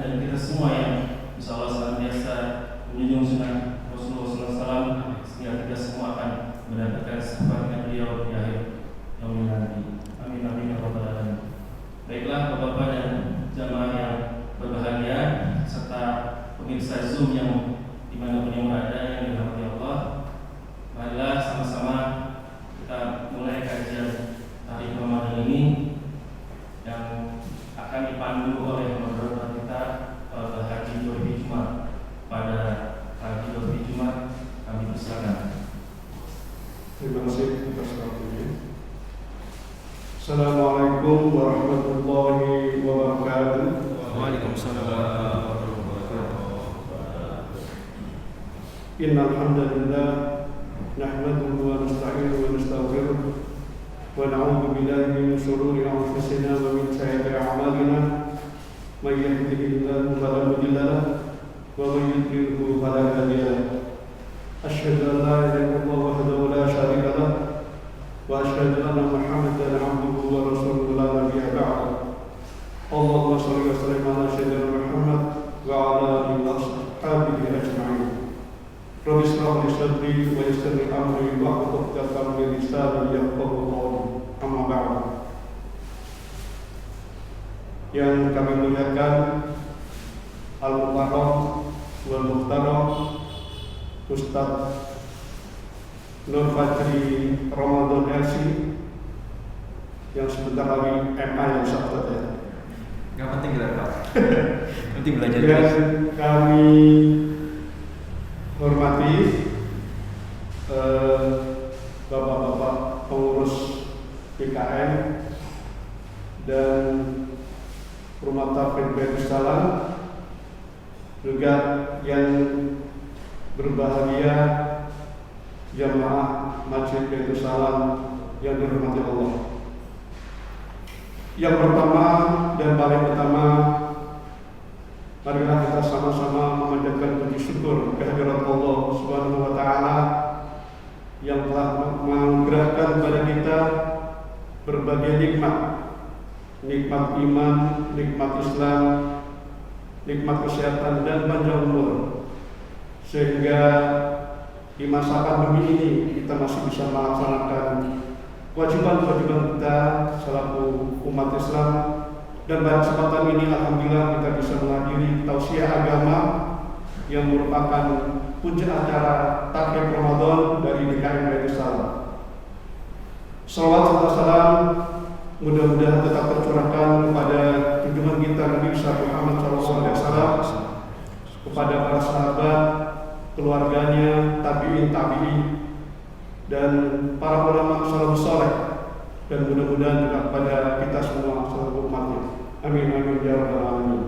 dan kita semua yang insya Allah senantiasa menjunjung sunnah Rasulullah SAW, sehingga kita semua akan mendapatkan syafaat dengan beliau di akhir yaumil nanti. Amin amin ya rabbal alamin. Baiklah Bapak-bapak dan jamaah yang berbahagia serta pemirsa Zoom yang dimanapun yang berada yang dirahmati Allah, marilah sama-sama kita mulai kajian hari Ramadan ini yang akan dipandu oleh moderator kita Haji Dodi Jumat. Pada Haji Dodi Jumat kami persilakan. Terima kasih atas waktunya. Assalamualaikum warahmatullahi wabarakatuh. Waalaikumsalam warahmatullahi wabarakatuh. Innal hamdalillah nahmaduhu wa nasta'inuhu wa nastaghfiruh wa na'udzu billahi min shururi anfusina wa min sayyiati a'malina. May yahdihillahu fala mudilla lahu wa may yudlilhu fala hadiya lahu. Asyhadu an la ilaha illallah wahdahu la syarika lahu wa asyhadu anna Muhammadan 'abduhu wa rasuluhu la nabiyya ba'dahu. Allahumma shalli wa sallim ala sayyidina Muhammad wa ala alihi wa ashabihi ajma'in. Rabbi shrah li sadri wa yassir li amri wahlul 'uqdatam min lisani yafqahu qawli. Amma ba'du. Yang kami muliakan Al-Mukarram wal Muhtaram Ustaz Nur Fajri Ramadan LC yang sebentar lagi MA yang sabtu ya. Gak penting gelar Pak. Penting belajar. Dan kami hormati bapak-bapak pengurus PKM dan Rumah Taufik Baitus Salam, juga yang berbahagia jamaah Masjid Baitus Salam yang dirahmati Allah. Yang pertama dan paling utama, marilah kita sama-sama memanjatkan puji syukur kehadirat Allah Subhanahu wa taala yang telah menganugerahkan kepada kita berbagai nikmat iman, nikmat Islam, nikmat kesehatan dan panjang umur, sehingga di masa pandemi ini kita masih bisa melaksanakan kewajiban-kewajiban kita selaku umat Islam. Dan pada kesempatan ini alhamdulillah kita bisa menghadiri tausiah agama yang merupakan puncak acara tahlil Ramadan dari DKM Baitus Salam. Salawat serta salam mudah-mudahan tetap tercurahkan kepada junjungan kita Nabi Muhammad SAW, kepada para sahabat, keluarganya, tabi'in, dan para ulama salafus saleh, dan mudah-mudahan juga kepada kita semua seluruh umatnya. Amin amin ya rabbal alamin.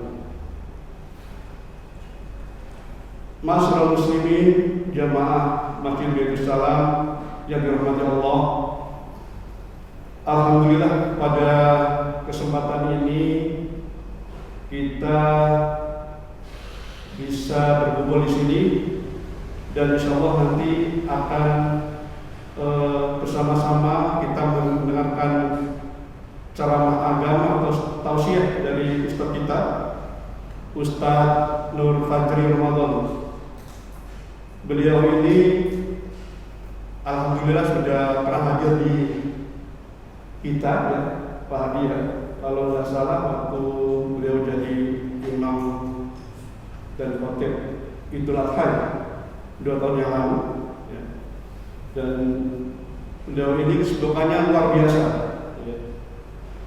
Masyaallah muslimin, jamaah Masjid Baitus Salam yang dirahmati Allah. Alhamdulillah pada kesempatan ini kita bisa berkumpul di sini dan insyaallah nanti akan bersama-sama kita mendengarkan ceramah agama atau tausiah dari Ustaz kita, Ustaz Nur Fajri Ramadan. Beliau ini alhamdulillah sudah pernah hadir di kita ya, Pak Hadi ya. Kalau nggak salah waktu beliau jadi imam dan khotib Idul Adha 2 tahun yang lalu ya. Dan beliau ini kesibukannya luar biasa ya.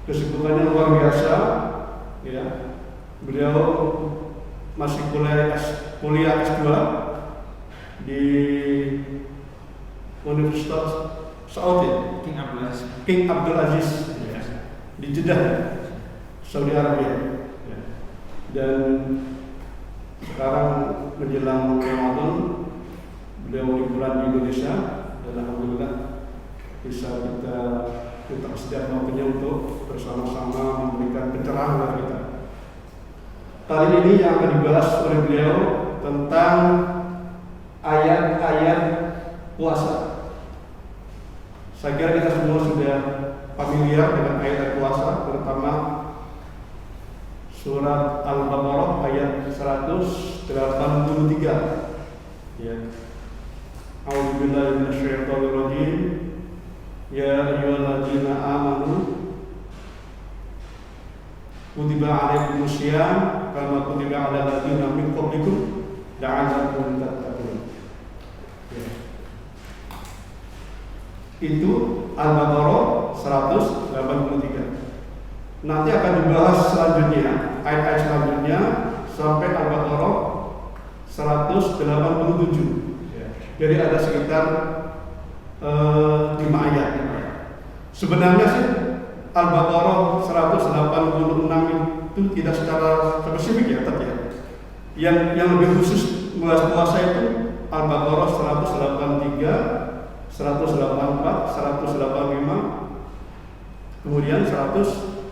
Kesibukannya luar biasa ya. Beliau masih kuliah S2 di Universitas Saudi King Abdul Aziz ya, di Jeddah, Saudi Arabia ya. Dan sekarang menjelang Ramadan beliau liburan di Indonesia dan alhamdulillah bisa kita setiap waktunya untuk bersama-sama memberikan pencerahan bagi kita. Kali ini yang akan dibahas oleh beliau tentang ayat-ayat puasa. Saya kira kita semua sudah familiar dengan ayat puasa, terutama surat Al-Baqarah ayat 183. Ya. A'udzubillahi minasyaitonirrajim. Ya ayyuhalladzina amanu kutiba alaikumus syiyam kama kutiba alal ladzina min qablikum la'allakum tattaqun. Ya. Itu Al-Baqarah 183. Nanti akan dibahas selanjutnya, ayat-ayat selanjutnya sampai Al-Baqarah 187. Jadi ada sekitar 5 ayat. Sebenarnya sih Al-Baqarah 186 itu tidak secara spesifik ya, tapi yang lebih khusus membahas puasa itu Al-Baqarah 183, 184, 185, kemudian 187.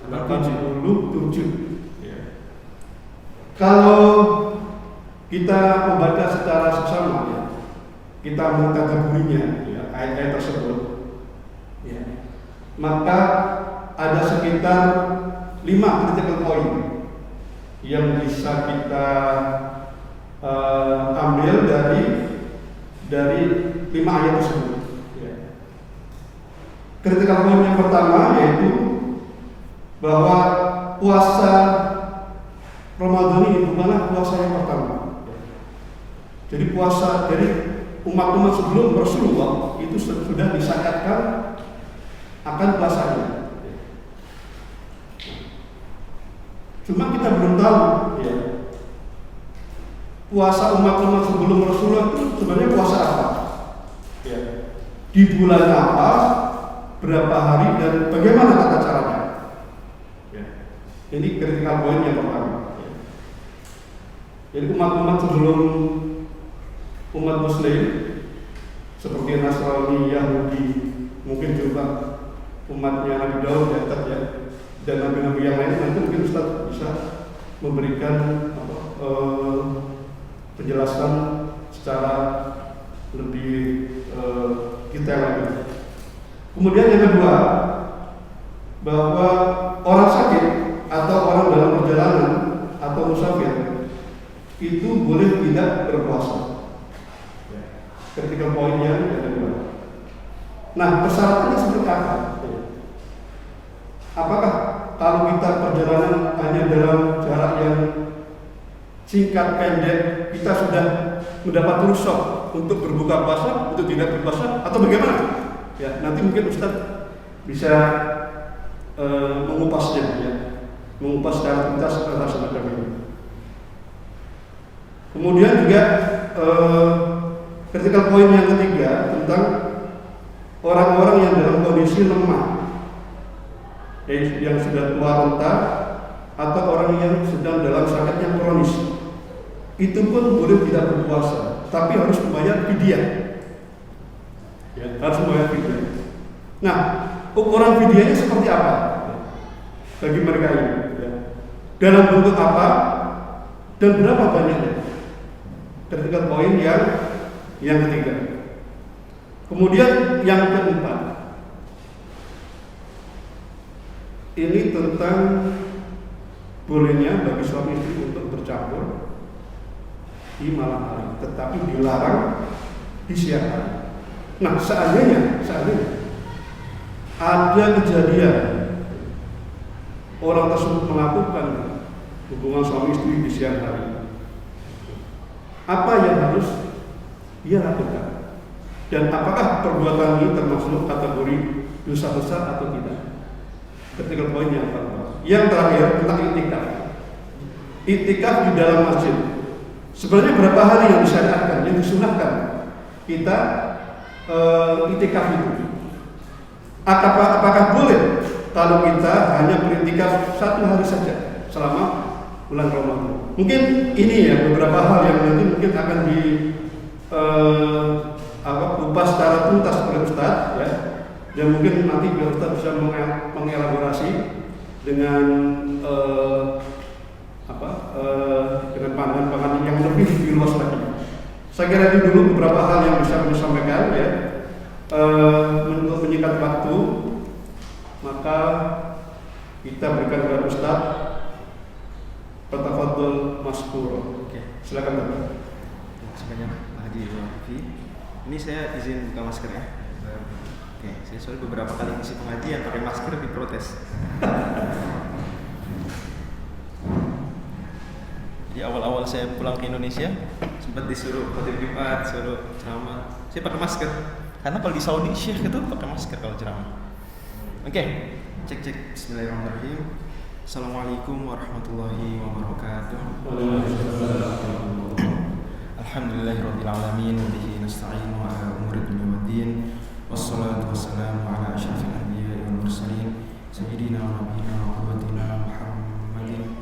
Kalau kita membaca secara seksama, ya, kita mengkategorinya ya, ayat-ayat tersebut, ya, maka ada sekitar 5 critical point yang bisa kita ambil dari 5 ayat tersebut. Ya. Critical point yang pertama yaitu bahwa puasa Ramadan ini bukanlah puasa yang pertama. Jadi puasa dari umat-umat sebelum Rasulullah itu sudah disyariatkan akan puasanya. Cuma kita belum tahu ya, puasa umat-umat sebelum Rasulullah itu sebenarnya puasa apa? Ya. Di bulan apa? Berapa hari dan bagaimana tata caranya? Ya. Ini critical point yang pertama. Ya. Jadi umat-umat sebelum umat Muslim seperti Nasrani, Yahudi, mungkin juga umatnya Nabi Daud ya, dan nabi-nabi yang lain, nanti mungkin Ustaz bisa memberikan penjelasan secara lebih detail lagi. Kemudian yang kedua, bahwa orang sakit atau orang dalam perjalanan atau musafir itu boleh tidak berpuasa. Ketika poinnya yang kedua. Nah, persyaratannya seperti apa? Apakah kalau kita perjalanan hanya dalam jarak yang singkat pendek, kita sudah mendapat rukhsah untuk berbuka puasa, untuk tidak berpuasa, atau bagaimana? Ya, nanti mungkin Ustaz bisa mengupasnya, ya, mengupas secara tuntas atas semacam ini. Kemudian juga critical point yang ketiga tentang orang-orang yang dalam kondisi lemah, yang sudah tua renta atau orang yang sedang dalam sakit yang kronis, itu pun boleh tidak berpuasa, tapi harus membayar fidyah. Ya, harus membayar fidyah. Nah, ukuran fidyahnya seperti apa bagi mereka ini? Ya. Dalam bentuk apa dan berapa banyaknya? Critical point yang ketiga. Kemudian yang keempat, ini tentang bolehnya bagi suami istri untuk bercampur di malam hari, tetapi dilarang di siang hari. Nah, seandainya ada kejadian orang tersebut melakukan hubungan suami istri di siang hari, apa yang harus dia lakukan? Dan apakah perbuatan ini termasuk kategori dosa besar atau tidak? Ketika poin yang pertama. Yang terakhir tentang iktikaf. Iktikaf di dalam masjid. Sebenarnya berapa hari yang disyariatkan, yang disunahkan kita iktikaf itu? Apakah boleh kalau kita hanya beriktikaf 1 hari saja selama bulan Ramadan? Mungkin ini ya beberapa hal yang nanti mungkin akan kupas secara tuntas oleh Ustaz, ya. Dan mungkin nanti biar Ustaz bisa mengelaborasi dengan dengan pandangan-pandangan yang lebih luas lagi. Saya kira itu dulu beberapa hal yang bisa kami sampaikan, ya. Untuk menyingkat waktu, maka kita berikan kepada Ustaz Fatafadhal maskura. Oke. Silakan Bapak. Terima kasih banyak Pak Haji Wafi. Ini saya izin buka masker ya. Oke, saya soal beberapa kali isi pengajian pakai masker diprotes. Jadi awal-awal saya pulang ke Indonesia sempat disuruh khotib Jumat, suruh ceramah. Saya pakai masker. Karena kalau di Saudi syekh itu pakai masker kalau ceramah. Oke, cek. Bismillahirrahmanirrahim. Assalamualaikum warahmatullahi wabarakatuh. Alhamdulillahirabbil alamin wa bihi nasta'inu ala umuri dunya waddin. Wassalatu wassalamu ala asyrafil anbiya'i wal mursalin sayyidina wa nabiyina wa qudwatina Muhammadin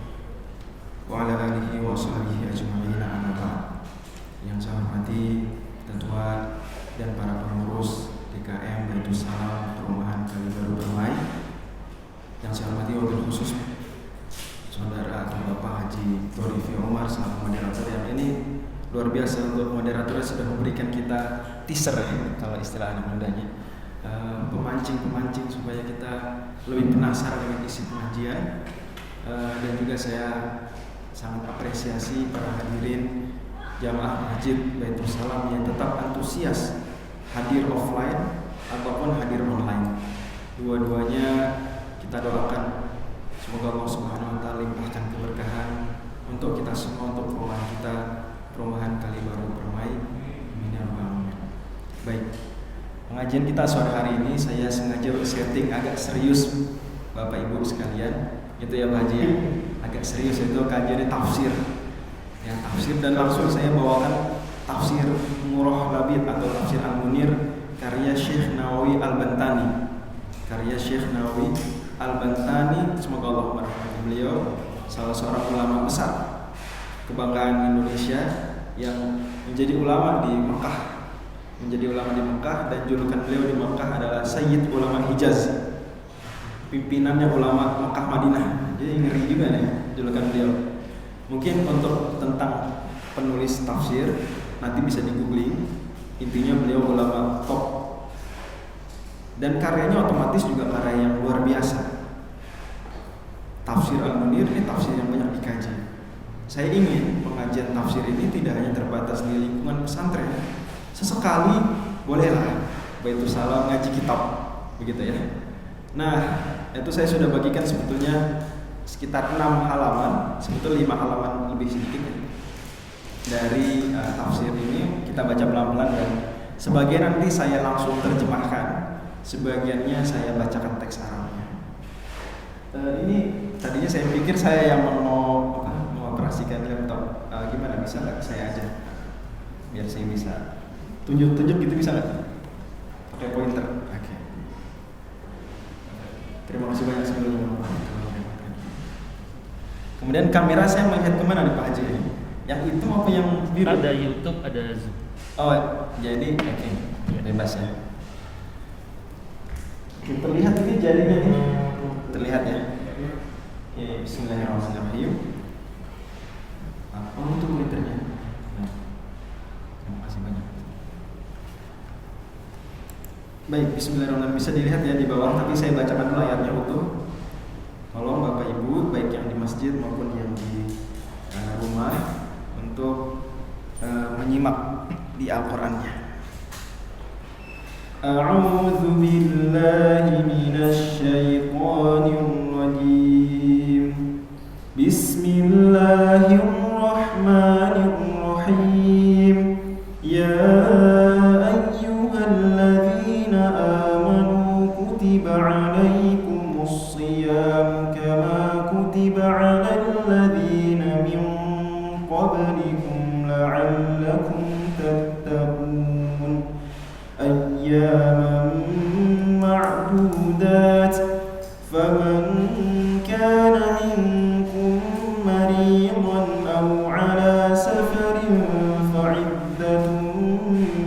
wa ala alihi wa sahbihi ajma'in, amma ba'd. Yang saya hormati ketua dan para pengurus DKM Baitul Salam Perumahan Kalibaru Permai, yang saya hormati wabil khusus Saudara atau Bapak Haji Torifi Umar selaku moderator yang ini luar biasa. Untuk moderatornya sudah memberikan kita teaser ya, kalau istilah anak mudanya, pemancing supaya kita lebih penasaran dengan isi pengajian. Dan juga saya sangat apresiasi para hadirin jamaah Masjid Baitul Salam yang tetap antusias hadir offline ataupun hadir online. Dua-duanya kita doakan semoga Allah Subhanahu wa taala limpahkan keberkahan untuk kita semua, untuk perumahan kita, Perumahan Kalibaru Permai. Amin ya rabbal alamin. Baik. Pengajian kita sore hari ini saya sengaja setting agak serius Bapak Ibu sekalian. Itu ya Pak Haji ya. Agak serius, itu kajiannya tafsir. Ya, tafsir, dan langsung saya bawakan tafsir Murrah Labid atau tafsir Al-Munir karya Syekh Nawawi Al-Bantani. Al-Bantani, semoga Allah merahmati beliau, salah seorang ulama besar kebanggaan Indonesia yang menjadi ulama di Mekah, dan julukan beliau di Mekah adalah Sayyid Ulama Hijaz, pimpinannya ulama Mekah Madinah. Jadi ngeri juga nih julukan beliau. Mungkin untuk tentang penulis tafsir nanti bisa di googling, intinya beliau ulama top. Dan karyanya otomatis juga karya yang luar biasa. Tafsir Al-Munir ini tafsir yang banyak dikaji. Saya ingin pengajian tafsir ini tidak hanya terbatas di lingkungan pesantren. Sesekali bolehlah Baitul Salam ngaji kitab, begitu ya. Nah, itu saya sudah bagikan sebetulnya sekitar 6 halaman, sebetulnya 5 halaman lebih sedikit ya. Dari tafsir ini kita baca pelan-pelan, dan sebagian nanti saya langsung terjemahkan. Sebagiannya saya bacakan teks Arabnya. Ini tadinya saya pikir saya yang mau operasikan laptop. Gimana, bisa nggak saya aja? Biar saya bisa tunjuk-tunjuk gitu, bisa nggak? Pakai pointer. Oke. Terima kasih banyak sebelumnya. Kemudian kamera saya melihat kemana nih Pak Haji? Yang itu apa yang biru? Ada YouTube, ada Zoom. Oh, jadi oke. Bebas ya. Terlihat ini jarinya nih. Terlihat ya. Oke, bismillahirrahmanirrahim. Apa untuk meternya? Terima kasih banyak. Baik, bismillahirrahmanirrahim. Bisa dilihat ya di bawah, tapi saya bacakan dulu ayatnya utuh. Tolong Bapak Ibu, baik yang di masjid maupun yang di rumah, untuk menyimak di Al-Qur'annya. A'udzu billahi minasy syaithanir rajim. Bismillahirrahmanirrahim. Ya ayyuhalladzina amanu kutiba 'alaikumus shiyam kama kutiba 'alal ladzina min qablikum la'allakum tattaqun. أياما معدودات فمن كان منكم مريضا أو على سفر فعدة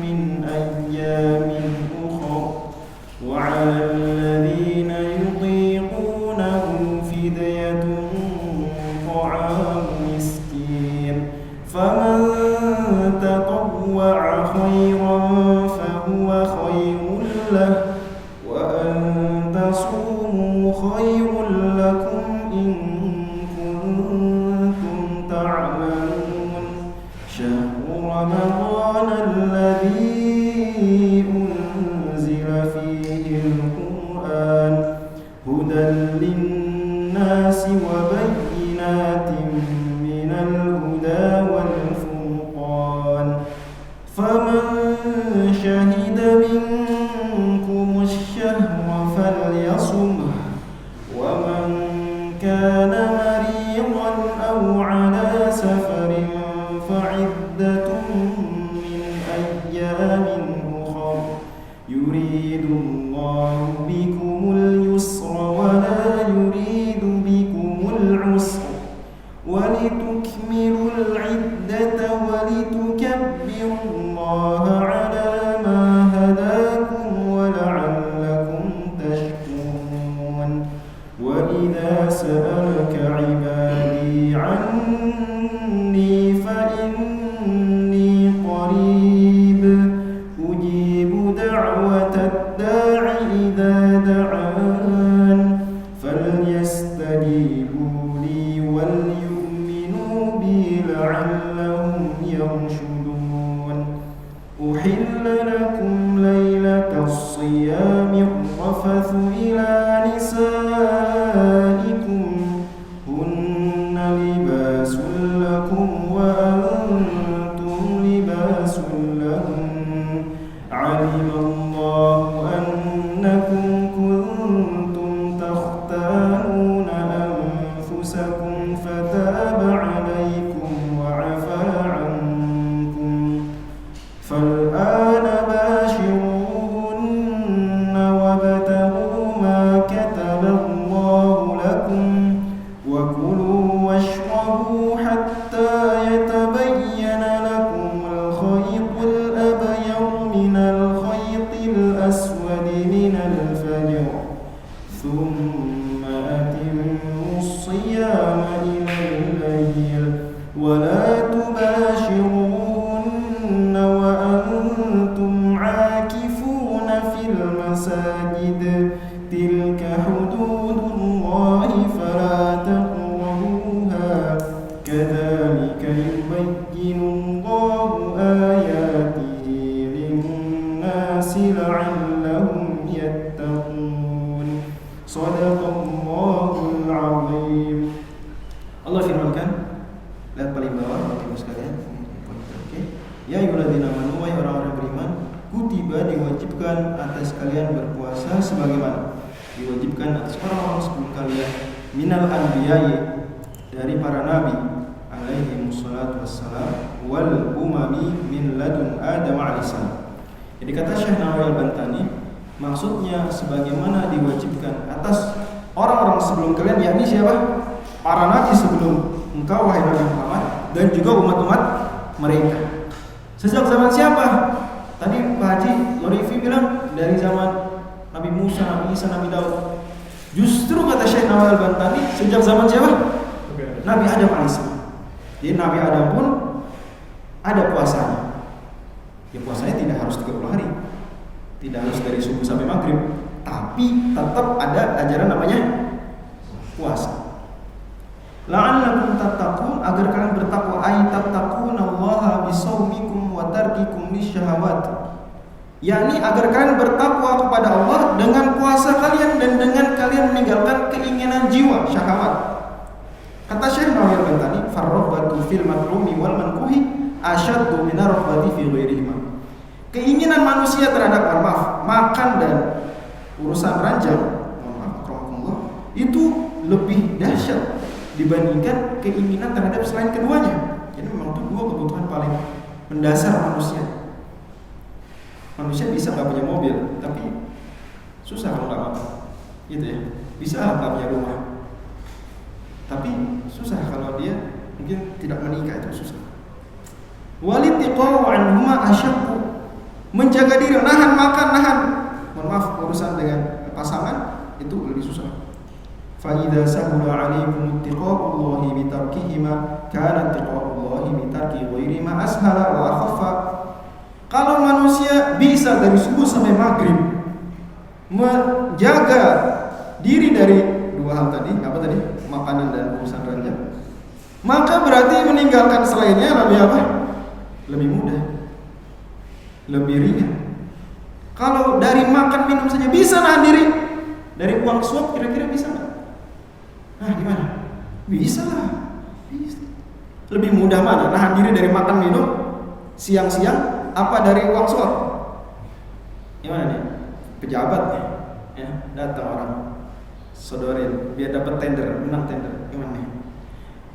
من أيام أخر وعلى الذين يطيقونه فدية طعام مسكين فمن تطوع خيرا فهو خير له وأن تصوموا خير لكم إن كنتم بينات من الهدى والفرقان فمن شهد منكم الشهر فليصمه ومن كان مريضا أو على سفر فعدة من أيام أخر يريد الله بكم اليسر ولا يريد بكم العسر ولتكملوا العدة ولتكبروا الله على ما هداكم ولعلكم تشكرون وإذا سألك عبادي عني فإني قريب أجيب دعوة الداع إذا دعان فليستجيبوا لي وليؤمنوا بي لعلهم يرشدون أحل لكم ليلة الصيام الرفث إلى نسائكم هن لباس لكم وأنتم لباس لهم علم الله أنكم كنتم تختانون أنفسكم فتاب عليكم وعفى عنكم فالآن باشروهن وابتغوا ما كتب الله لكم وكلوا واشربوا حتى يتبين لكم الخيط الأبيض من الخيط الأسود من الفجر ثم أتموا الصيام إلى الليل ولا تباشروهن وأنتم عاكفون في المساجد تلك حدود الله فلا تقربوها كذلك يبين الله آياته للناس لعلهم يتقون صدق الله العظيم. Allah firmankan, lihat paling bawah Bapak Ibu sekalian. Oke. Ya ayyuhalladzina amanu wahai orang-orang beriman, kutiba diwajibkan atas kalian berpuasa sebagaimana diwajibkan atas orang-orang sebelum kalian minal anbiya'i dari para nabi alaihi wassalatu wassalam wal umami min ladun Adam alaihissalam. Jadi kata Syekh Nawawi Al-Bantani, maksudnya sebagaimana diwajibkan atas orang-orang sebelum kalian, yakni siapa? Para nabi sebelum engkau wahai Nabi Muhammad dan juga umat-umat mereka. Sejak zaman siapa? Tadi Pak Haji Lorifi bilang dari zaman Nabi Musa, Nabi Isa, Nabi Daud. Justru kata Syekh Nawawi Al-Bantani sejak zaman siapa? Nabi Adam alaihissalam. Jadi Nabi Adam pun ada puasanya. Ya puasanya tidak harus 30 hari. Tidak harus dari subuh sampai maghrib, tapi tetap ada ajaran namanya puasa. La'allakum tattaqun, agar kalian bertakwa, ay tattaqunallaha bisaumikum wa tarkikum lisyahawat. Yakni agar kalian bertakwa kepada Allah dengan puasa kalian dan dengan kalian meninggalkan keinginan jiwa, syahwat. Kata Syekh Nawawi Al-Bantani, farrahbatu fil makrumi wal mankuhi asyaddu min ar-rahbati fi ghairihima. Keinginan manusia terhadap makan dan urusan ranjang, itu lebih dahsyat dibandingkan keinginan terhadap selain keduanya. Jadi memang itu dua kebutuhan paling mendasar manusia. Manusia bisa nggak punya mobil, tapi susah kalau nggak makan, gitu ya. Bisa nggak punya rumah, tapi susah kalau dia mungkin tidak menikah, itu susah. Walitiqau anhuma asyaqu, menjaga diri, nahan makan, mohon maaf, urusan dengan pasangan itu lebih susah. فَإِذَا سَهُلَ عَلَيْكُمُ اتِّقَاءُ اللَّهِ بِتَرْكِهِمَا كَانَ اتِّقَاءُ اللَّهِ بِتَرْكِ غَيْرِهِمَا أَسْهَلَ وَأَخَفَّ. Kalau manusia bisa dari subuh sampai maghrib menjaga diri dari dua hal tadi, apa tadi? Makanan dan urusan ranjang, maka berarti meninggalkan selainnya lebih apa? Lebih mudah, lebih ringan. Kalau dari makan minum saja bisa nahan diri, dari uang suap kira-kira bisa nggak? Nah, gimana? Bisa lah. Bisa. Lebih mudah mana? Nahan diri dari makan minum siang-siang apa dari uang suap? Gimana nih? Pejabat nih, ya datang orang sodorin biar dapat tender, menang tender. Gimana nih?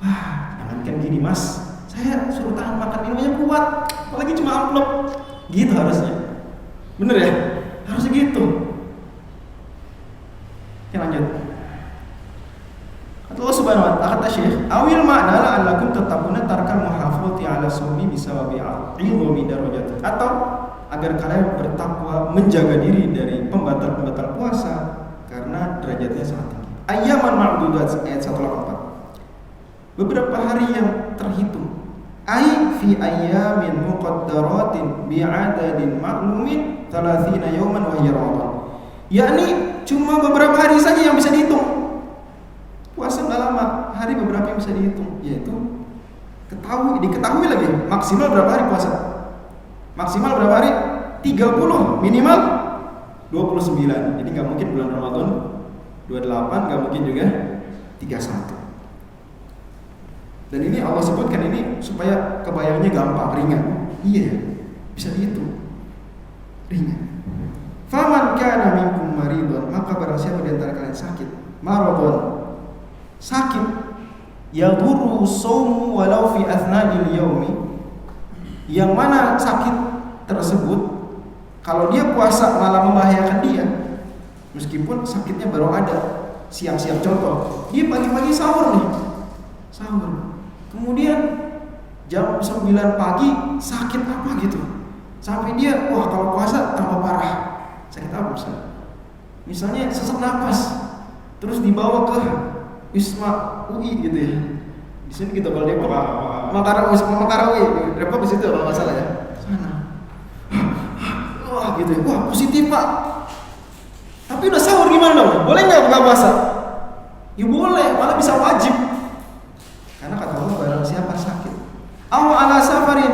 Wah, jangankan gini mas, saya suruh tahan makan minumnya kuat, apalagi cuma amplop. Gitu harusnya. Bener ya? Harusnya gitu. Oke, lanjut. Allah Subhanahu wa ta'ala kata Syekh, awil makna la annakum tatabuna tarkal muhafazati ala sawmi bisawabi ilmi darajat. Atau agar kalian bertakwa menjaga diri dari pembatal-pembatal puasa karena derajatnya sangat tinggi. Ayyaman ma'dudat ayat 184. Beberapa hari yang terhitung. Ai fi ayyamin muqaddaratin bi'adadin ma'lumin 30 yawman wa hiya Ramadan. Yakni cuma beberapa hari saja yang bisa dihitung. Puasa nggak lama, hari beberapa yang bisa dihitung, yaitu diketahui lagi maksimal berapa hari puasa. Maksimal berapa hari? 30, minimal 29. Jadi nggak mungkin bulan Ramadan 28, nggak mungkin juga 31. Dan ini Allah sebutkan ini supaya kebayangnya gampang, ringan. Iya, bisa dihitung. Ringan. Faman kana minkum maridun, maka barang siapa di antara kalian sakit, maradun, sakit, yadurru shaumu walau fi athna'il yaumi, yang mana sakit tersebut kalau dia puasa malah membahayakan dia, meskipun sakitnya baru ada siang-siang. Contoh, dia pagi-pagi sahur nih, sahur, kemudian jam 9 pagi sakit apa gitu, sampai dia wah kalau puasa tambah parah. Sakit apa misalnya sesak napas, terus dibawa ke Wisma UI gitu ya. Di sini kita kalau Depok, Makarawi, Depok di situ kalau nggak salah ya. Sana. Wah gitu ya. Wah positif pak. Tapi udah sahur gimana dong? Boleh nggak buka puasa? Ya boleh, malah bisa wajib. Karena kata Allah barang siapa sakit, aw ala safarin,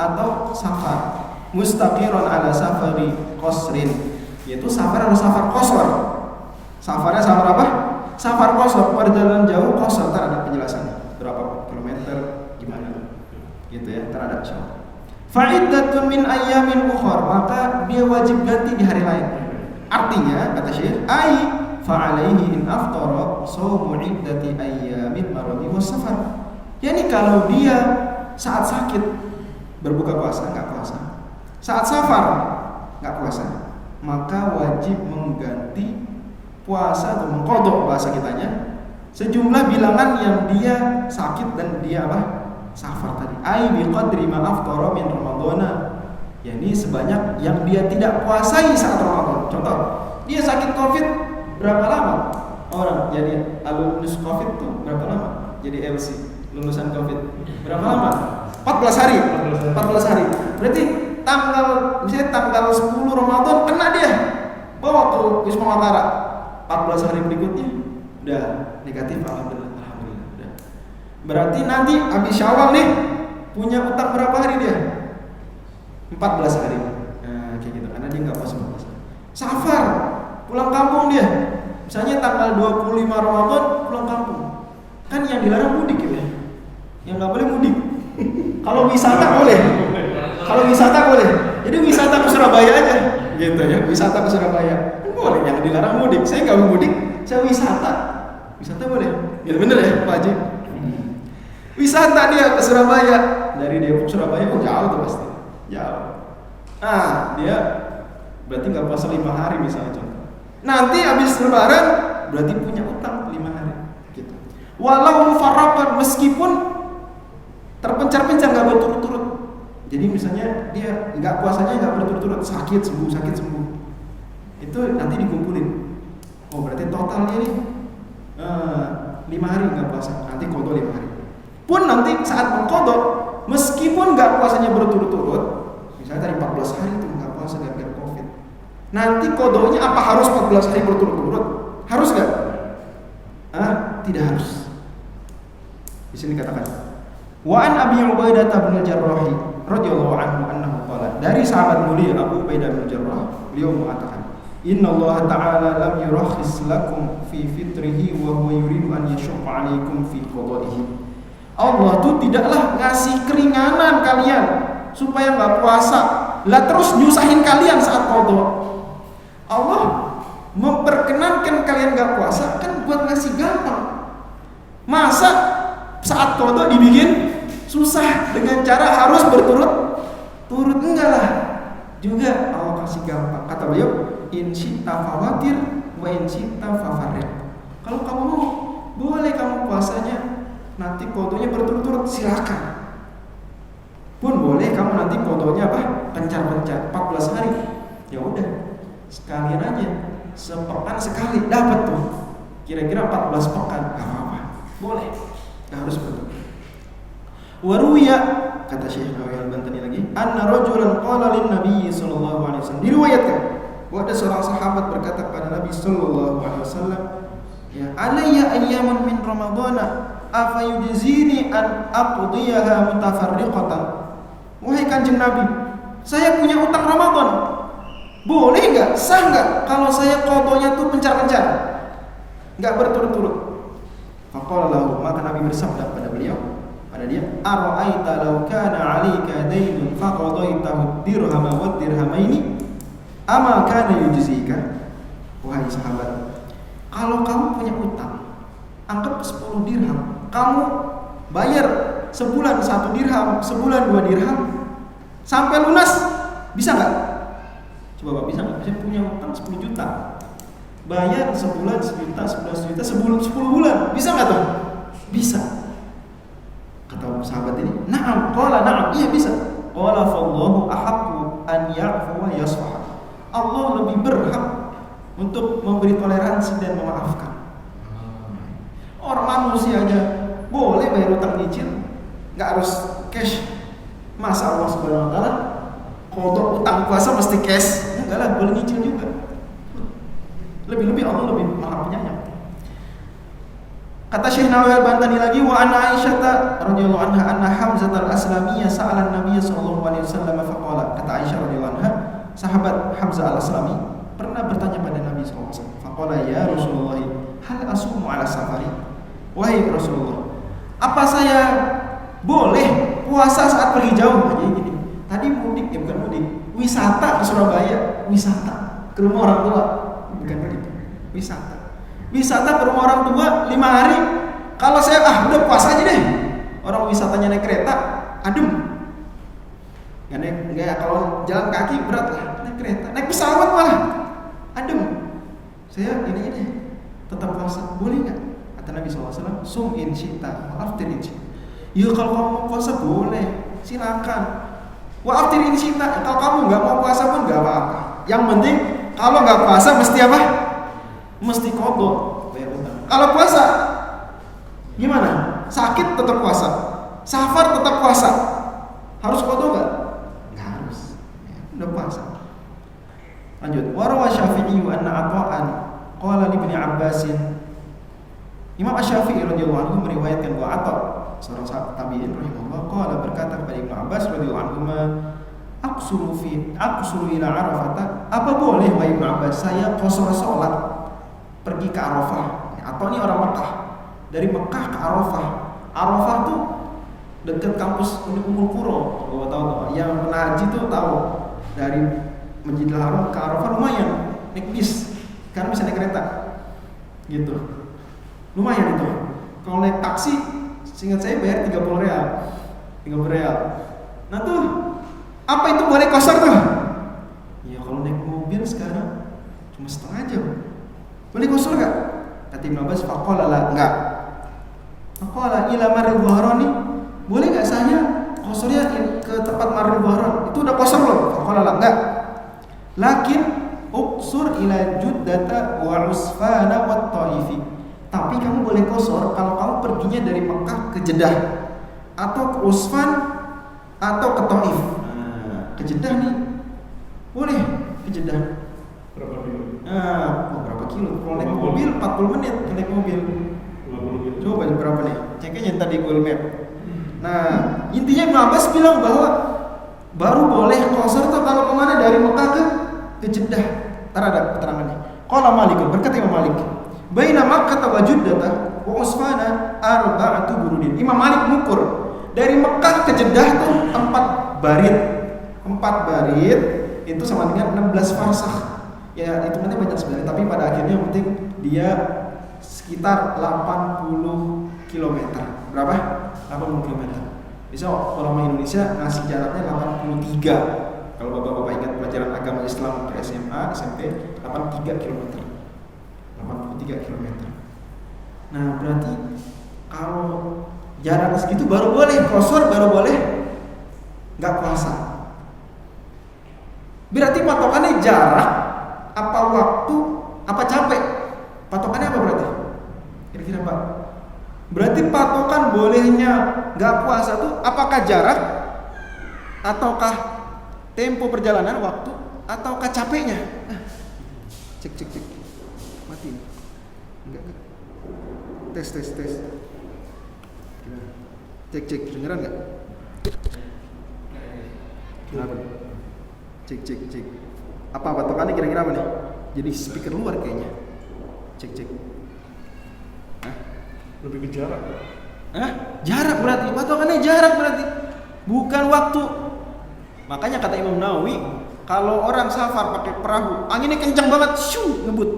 atau safar, mustaqiron ala safari qasrin, yaitu safar atau safar qasar. Safarnya safar apa? Safar qasar, perjalanan jauh qasar. Ntar ada penjelasannya berapa kilometer gimana gitu ya, ntar ada insyaallah. Fa'iddatun min ayyamin ukhra, maka dia wajib ganti di hari lain. Artinya kata Syekh, ai fa'alaihi in aftara shaumu iddati ayyamin maradi was safar. Yani kalau dia saat sakit berbuka puasa enggak puasa, saat safar enggak puasa, maka wajib mengganti puasa atau mengqadha bahasa kitanya sejumlah bilangan yang dia sakit dan dia apa? Safar tadi. Ai bi qadri ma aftara min ramadhana. Yani sebanyak yang dia tidak puasai saat Ramadan. Contoh, dia sakit Covid berapa lama? Orang jadi alumnus Covid tuh berapa lama? Jadi LC, lulusan Covid. Berapa lama? 14 hari. 14 hari. Berarti misalnya tanggal 10 Ramadan kena dia. Bawa ke Wisma Makara. 14 hari berikutnya udah negatif, alhamdulillah. Udah. Berarti nanti habis Syawal nih punya utang berapa hari dia? 14 hari. Nah, kayak gitu karena dia enggak puasa 14 hari. Safar, pulang kampung dia. Misalnya tanggal 25 Ramadan pulang kampung. Kan yang dilarang mudik ya. Yang enggak boleh mudik. Kalau wisata boleh. Kalau wisata boleh. Jadi wisata ke Surabaya aja gitu ya. Wisata ke Surabaya. Boleh, yang dilarang mudik. Saya enggak mau mudik, saya wisata. Wisata boleh. Ya bener ya, Pak Haji. Wisata dia ke Surabaya. Dari Depok Surabaya jauh tuh pasti. Jauh. Nah, dia berarti nggak puasa 5 hari misalnya contoh. Nanti habis lebaran berarti punya utang 5 hari. Gitu. Walau mufarraqan, meskipun terpencar-pencar nggak berturut-turut. Jadi misalnya dia nggak puasanya nggak berturut-turut, sakit sembuh. Itu nanti dikumpulin. Oh berarti total dia nih 5 hari nggak puasa. Nanti qadha 5 hari. Pun nanti saat mengqadha, meskipun nggak puasanya berturut-turut, misalnya tadi 14 hari itu nggak puasa gara-gara Covid. Nanti qadhanya apa harus 14 hari berturut-turut? Harus nggak? Tidak harus. Di sini katakan, wa an Abi Ubaidah bin Jarrah radhiyallahu anhu annahu qala, dari sahabat mulia Abu Ubaidah bin Jarrah, beliau mengatakan, Inna Allah Ta'ala lam yurakhis lakum fi fitrihi wa huwa yuridu an yashqa 'alaikum fi qada'ihi. Allah tuh tidaklah ngasih keringanan kalian supaya nggak puasa, lah terus nyusahin kalian saat qada. Allah memperkenankan kalian nggak puasa kan buat ngasih gampang. Masa saat qada dibikin susah dengan cara harus berturut-turut? Enggak lah. Juga Allah kasih gampang. Kata beliau, in syi'ta fawatir wa in syi'ta fafarrid. Kalau kamu mau, boleh kamu puasanya nanti qadanya berturut-turut, silakan. Pun boleh kamu nanti qadanya apa? Pencar-pencar 14 hari. Ya udah, sekalian aja. Sepekan sekali dapat tuh. Kira-kira 14 pekan, enggak apa-apa. Boleh. Enggak harus betul. Waruya, kata Syekh Nawawi Al-Bantani lagi, anna rajulan qala lin Nabi sallallahu alaihi wasallam. Diriwayatkan bahwa ada seorang sahabat berkata kepada Nabi sallallahu alaihi wasallam, ya alayya ayyaman min ramadhana afa yujzini an aqdiyaha mutafarriqatan. Wahai Kanjeng Nabi, saya punya utang Ramadan. Boleh enggak? Sah enggak kalau saya qadanya tuh pencar-pencar? Enggak berturut-turut. Faqala lahu, maka Nabi bersabda pada beliau, pada dia, ara'aita law kana 'alaika daynun faqadaitahu dirhama wa dirhamaini ama kana yujzika. Wahai sahabat, kalau kamu punya utang, anggap 10 dirham, kamu bayar sebulan 1 dirham, sebulan 2 dirham sampai lunas, bisa enggak? Coba Pak, bisa enggak? Saya punya utang 10 juta, bayar sebulan 1 juta, 11 juta, 10 bulan, bisa enggak tuh? Bisa. Kata sahabat ini, na'am, qala na'am, iya bisa. Qala fallahu ahaqqu an ya'fu wa yasfah. Allah lebih berhak untuk memberi toleransi dan memaafkan. Orang manusia aja boleh bayar utang nyicil, enggak harus cash. Masa Allah Subhanahu wa taala kodok utang puasa mesti cash? Enggak lah, boleh nyicil juga. Lebih-lebih Allah lebih Maha Penyayang. Kata Syekh Nawawi Al-Bantani lagi, wa anna Aisyah radhiyallahu anha anna Hamzah al-Aslamiyya sa'ala an-nabiy sallallahu alaihi wasallam faqala. Kata Aisyah radhiyallahu anha, sahabat Hamzah al-Aslami pernah bertanya pada Nabi sallallahu alaihi wasallam, faqala ya Rasulullah, hal asumu ala safari? Wahai Rasulullah, apa saya boleh puasa saat pergi jauh? Jadi gini, tadi mudik, ya bukan mudik, wisata ke Surabaya, wisata ke rumah orang tua, bukan mudik, wisata. Wisata ke rumah orang tua 5 hari. Kalau saya udah puasa aja deh. Orang wisatanya naik kereta, adem. Enggak, kalau jalan kaki berat lah. Naik kereta, naik pesawat malah adem. Saya ini deh, tetap puasa. Boleh nggak? Kata Nabi SAW, sum in syita, wa'aftir in syita. Ya kalau kamu mau puasa boleh, silakan. Wa'aftir in syita, kalau kamu nggak mau puasa pun nggak apa-apa. Yang penting kalau nggak puasa mesti apa? Mesti qada. Kalau puasa gimana? Sakit tetap puasa, safar tetap puasa. Harus qada enggak? Enggak harus. Ya, udah puasa. Lanjut. Wa rawa Syafi'i anna Ata'an qala li Ibnu Abbas. Imam Asy-Syafi'i radhiyallahu anhu meriwayatkan bahwa Atha, seorang sahabat tabi'in rahimahullah, qala berkata kepada Ibnu Abbas radhiyallahu anhu, aqsuru ila Arafah. Apa boleh wahai Ibnu Abbas saya qasar salat pergi ke Arafah? Atau ini orang Mekah, dari Mekah ke Arafah. Arafah tuh dekat kampus Ummul Qura. Kalau tahu yang pernah haji tuh tahu, dari Masjidil Haram ke Arafah lumayan, naik bis, karena bisa naik kereta, gitu. Lumayan itu. Kalau naik taksi, seingat saya bayar 30 real. 30 real. Nah tuh, apa itu boleh kosor tuh? Ya kalau naik mobil sekarang cuma setengah jam. Boleh kosor enggak? Kata Ibnu Abbas, faqala la, enggak. Faqala ila Maril Dhahrani, boleh enggak saya kosornya ke tempat Maril Dhahran? Itu udah kosor loh. Faqala la, enggak. Lakin uqsur ila Juddata wa Usfana wa Thaifi. Tapi kamu boleh kosor kalau kamu perginya dari Mekah ke Jeddah atau ke Usfan atau ke Thaif. Nah, ke Jeddah nih. Boleh ke Jeddah. Berapa kilo? Berapa kilo? Kalau naik mobil 40 menit naik mobil. 50 kilo. Coba berapa nih? Cek aja tadi Google Map. Nah, intinya Ibnu Abbas bilang bahwa baru boleh qasar tuh kalau kemana dari Mekah ke Jeddah. Terhadap keterangannya. Qala Malik, berkata Imam Malik, baina Makkah wa Jeddah wa Usfana arba'atu burudin. Imam Malik mengukur dari Mekah ke Jeddah tuh 4 barit. 4 barit itu sama dengan 16 farsakh. Ya, itu nanti banyak sebenarnya, tapi pada akhirnya yang penting dia sekitar 80 km. Berapa? 80 km. Bisa orang Indonesia ngasih jaraknya 83. Kalau bapak-bapak ingat pelajaran agama Islam ke SMA, SMP, 83 km. 83 km. Nah, berarti kalau jarak segitu baru boleh qashar, baru boleh nggak puasa. Berarti patokannya jarak, apa waktu, apa capek? Patokannya apa berarti? Kira-kira Pak? Berarti patokan bolehnya nggak puasa tuh apakah jarak, ataukah tempo perjalanan, waktu, ataukah capeknya? Cek. Mati. Enggak. Tes. Cek. Dengeran nggak? Kenapa? Cek. Apa patokannya kira-kira apa nih? Jadi speaker luar kayaknya. Cek. Lebih ke jarak. Jarak berarti. Patokannya jarak berarti. Bukan waktu. Makanya kata Imam Nawawi, kalau orang safar pakai perahu, anginnya kencang banget, ngebut.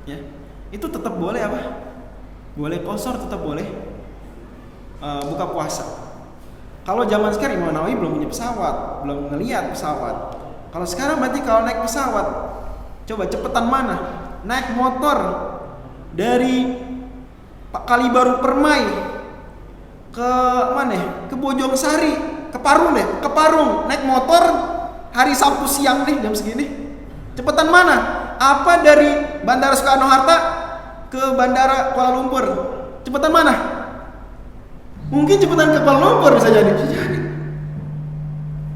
Ya. Itu tetap boleh apa? Boleh qashar, tetap boleh buka puasa. Kalau zaman sekarang Imam Nawawi belum punya pesawat, belum ngelihat pesawat. Kalau sekarang berarti kalau naik pesawat, coba cepetan mana? Naik motor dari Kalibaru Permai ke mana? Ke Bojongsari, ke Parung, naik motor hari Sabtu siang nih jam segini. Cepetan mana? Apa dari Bandara Soekarno-Hatta ke Bandara Kuala Lumpur? Cepetan mana? Mungkin cepetan ke Kuala Lumpur bisa jadi.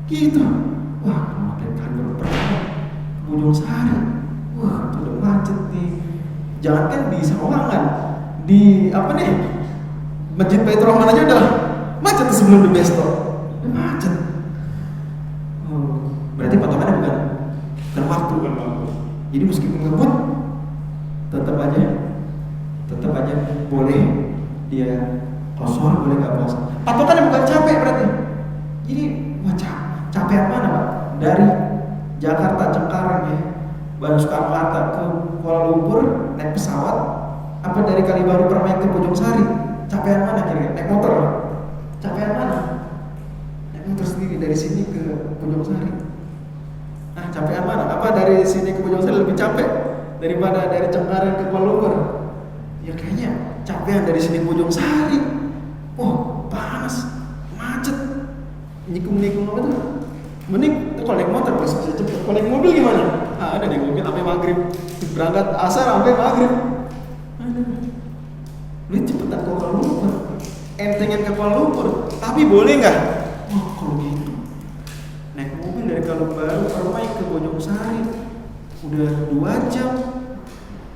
Gitu. Wah, makin Kalibaru Permai, Bojongsari. Wah, itu udah macet nih. Jangankan di Sawangan, di apa nih? Masjid Baitur Rahman aja udah macet sebelum The Besto. Macet. Berarti patokannya bukan waktu. Jadi meskipun ngebut, tetap aja boleh dia qashar, boleh nggak puasa. Patokannya bukan capek berarti. Jadi capek mana Pak? Dari Jakarta Cengkareng ya, Bandara Soekarno-Hatta ke Kuala Lumpur naik pesawat, apa dari Kalibaru Permai ke Bojongsari? Capean mana kira-kira? Naik motor? Capean mana? Naik motor sendiri dari sini ke Bojongsari. Nah, capean mana? Apa dari sini ke Bojongsari lebih capek daripada dari Cengkareng ke Kuala Lumpur? Ya kayaknya capean dari sini ke Bojongsari. Oh, panas, macet, nikung apa tuh? Mending tuh kalau naik motor bisa cepet. Kalau naik mobil gimana? Ada naik mobil sampai maghrib, berangkat asar sampai maghrib. Lu cepetan ke Kuala Lumpur, entengan ke Kuala Lumpur. Tapi boleh nggak? Oh, kalau gitu naik mobil dari Kalibaru Permai ke Bojongsari udah 2 jam,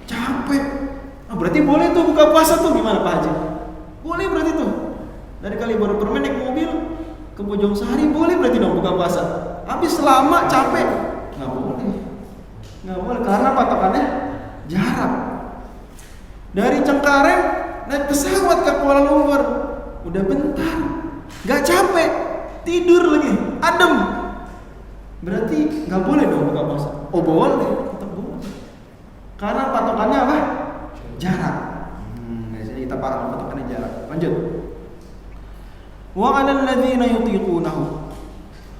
capek. Berarti boleh tuh buka puasa tuh, gimana Pak Haji? Boleh berarti tuh dari Kalibaru Permai naik mobil ke Bojongsari, boleh berarti dong buka puasa. Habis lama capek, nggak boleh karena patokannya jarak. Dari Cengkareng naik pesawat ke Kuala Lumpur udah bentar, nggak capek, tidur lagi, adem. Berarti nggak boleh dong buka puasa. Oh boleh, tetap boleh. Karena patokannya apa? Jarak. Jadi kita paham patokannya jarak. Lanjut. Wa 'alal ladzina yutiqunahu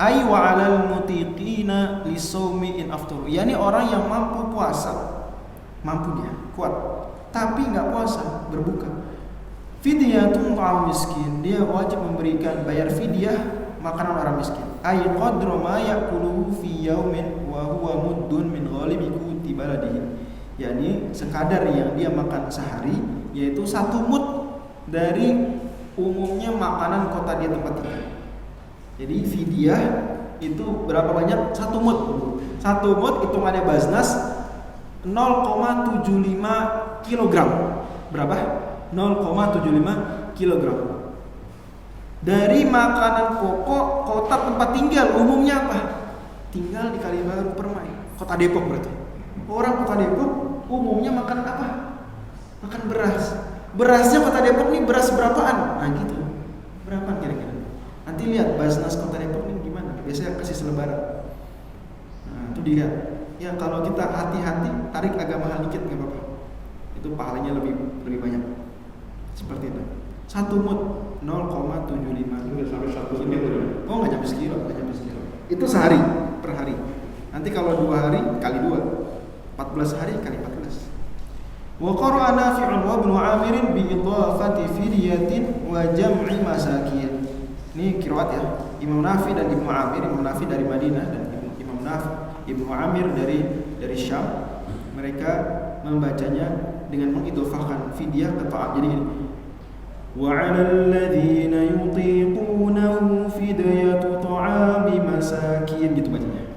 ay wa 'alal mutiqina lisawmi in aftaru. Yani orang yang mampu puasa, mampu dia, kuat, tapi enggak puasa, berbuka. Fidyatun ta'am miskin, dia wajib memberikan bayar fidyah makanan orang miskin. Ay qadru ma ya'kuluhu fi yaumin wa huwa muddun min ghalibi quti baladihi. Yani sekadar yang dia makan sehari, yaitu 1 mud dari umumnya makanan kota dia tempat tinggal. Jadi fidyah itu berapa banyak? 1 mud. 1 mud hitungannya Basnas 0,75 kg. Berapa? 0,75 kg. Dari makanan pokok kota tempat tinggal umumnya apa? Tinggal di Kalibaru Permai, kota Depok berarti. Orang Kota Depok umumnya makan apa? Makan beras. Berasnya Kota Depok nih beras berapaan? Nah gitu. Berapaan kira-kira? Nanti lihat Basnas Kota Depok nih gimana. Biasanya kasih selebaran. Nah itu dilihat. Ya kalau kita hati-hati tarik agak mahal dikit nggak apa-apa. Itu pahalanya lebih banyak. Seperti itu. 1 mut 0,75. Udah sampai 1 kilo. Oh nggak nyampe sekilo. Itu sehari per hari. Nanti kalau 2 hari kali 2, 14 hari kali 14. Wa qara'a Nafi'un wa Ibnu Amir bi idhafati fidyatin wa jam'i masakin. Ini qiraat ya. Imam Nafi dan Ibnu Amir, Imam Nafi dari Madinah dan Imam Nafi, Ibnu Amir dari Syam. Mereka membacanya dengan mengidhafahkan fidyah ke ta'am. Jadi gini. Wa 'alal ladzina yutiqunahu fidyatu ta'ami masakin gitu bacanya.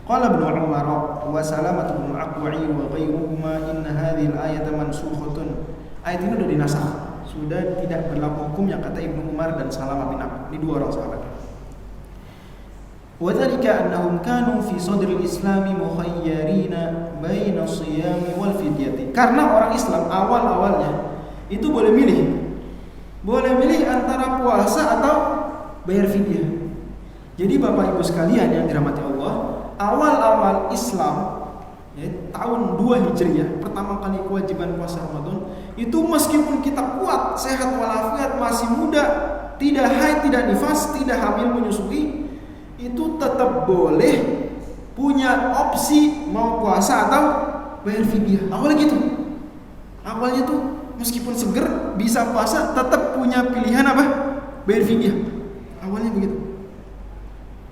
Qala Ibnu Umar wa Salamah bin Aqwa'i wa ghairuhuma inna hadhihi al-ayata mansukhatun. Ayat ini sudah dinasakh, sudah tidak berlaku hukum yang kata Ibnu Umar dan Salamah bin Aqwa. Ini 2 orang sahabat. Wa dzalika annahum kanu fi sadril Islami mukhayyarina baina shiyami wal fidyati. Karena orang Islam awal-awalnya itu boleh milih antara puasa atau bayar fidyah. Jadi Bapak Ibu sekalian yang dirahmati Allah, awal-awal Islam ya, tahun 2 Hijriah, pertama kali kewajiban puasa Ramadan, itu meskipun kita kuat, sehat walafiat, masih muda, tidak haid, tidak nifas, tidak hamil menyusui, itu tetap boleh punya opsi mau puasa atau bayar fidyah. Awalnya gitu. Awalnya tuh meskipun seger bisa puasa, tetap punya pilihan apa? Bayar fidyah. Awalnya begitu.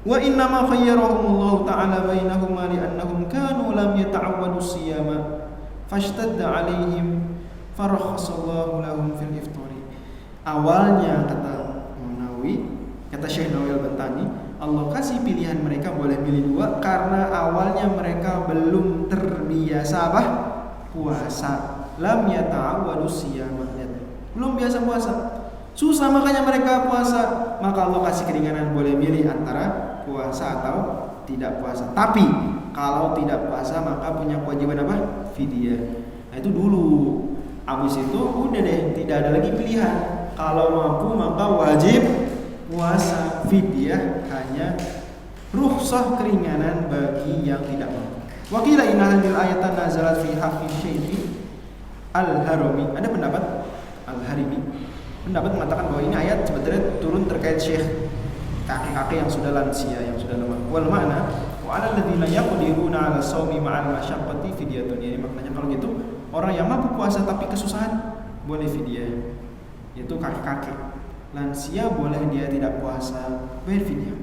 Wa inna ma khayyarahumullahu ta'ala bainahuma li'annahum kanu lam yata'awwadu siyama fashtadda 'alaihim farakhasallahu lahum fil iftari. Awalnya kata Nawawi, kata Syekh Nawawi Al-Bantani, Allah kasih pilihan mereka boleh pilih 2 karena awalnya mereka belum terbiasa apa? Puasa. Lam yata'awwadu siyama. Belum biasa puasa. Susah makanya mereka puasa. Maka Allah kasih keringanan boleh milih antara puasa atau tidak puasa. Tapi kalau tidak puasa maka punya kewajiban apa? Fidyah. Nah itu dulu. Habis itu udah deh, tidak ada lagi pilihan. Kalau mampu maka wajib puasa. Fidyah hanya rukhsah keringanan bagi yang tidak mampu. Wa qila inna hadhil ayatan nazalat fi haqqi Syekh Al-Harami. Ada pendapat Al-Harimi. Pendapat mengatakan bahwa ini ayat sebetulnya turun terkait syekh kakek-kakek yang sudah lansia, yang sudah lemah. Wal makna wa 'alal ladzina yaqdiruna 'ala shaumi ma'al masyaqqati fidyatun. Ini maknanya kalau gitu, orang yang mampu puasa tapi kesusahan boleh fidyah. Yaitu kakek-kakek. Lansia boleh dia tidak puasa, bayar fidyah.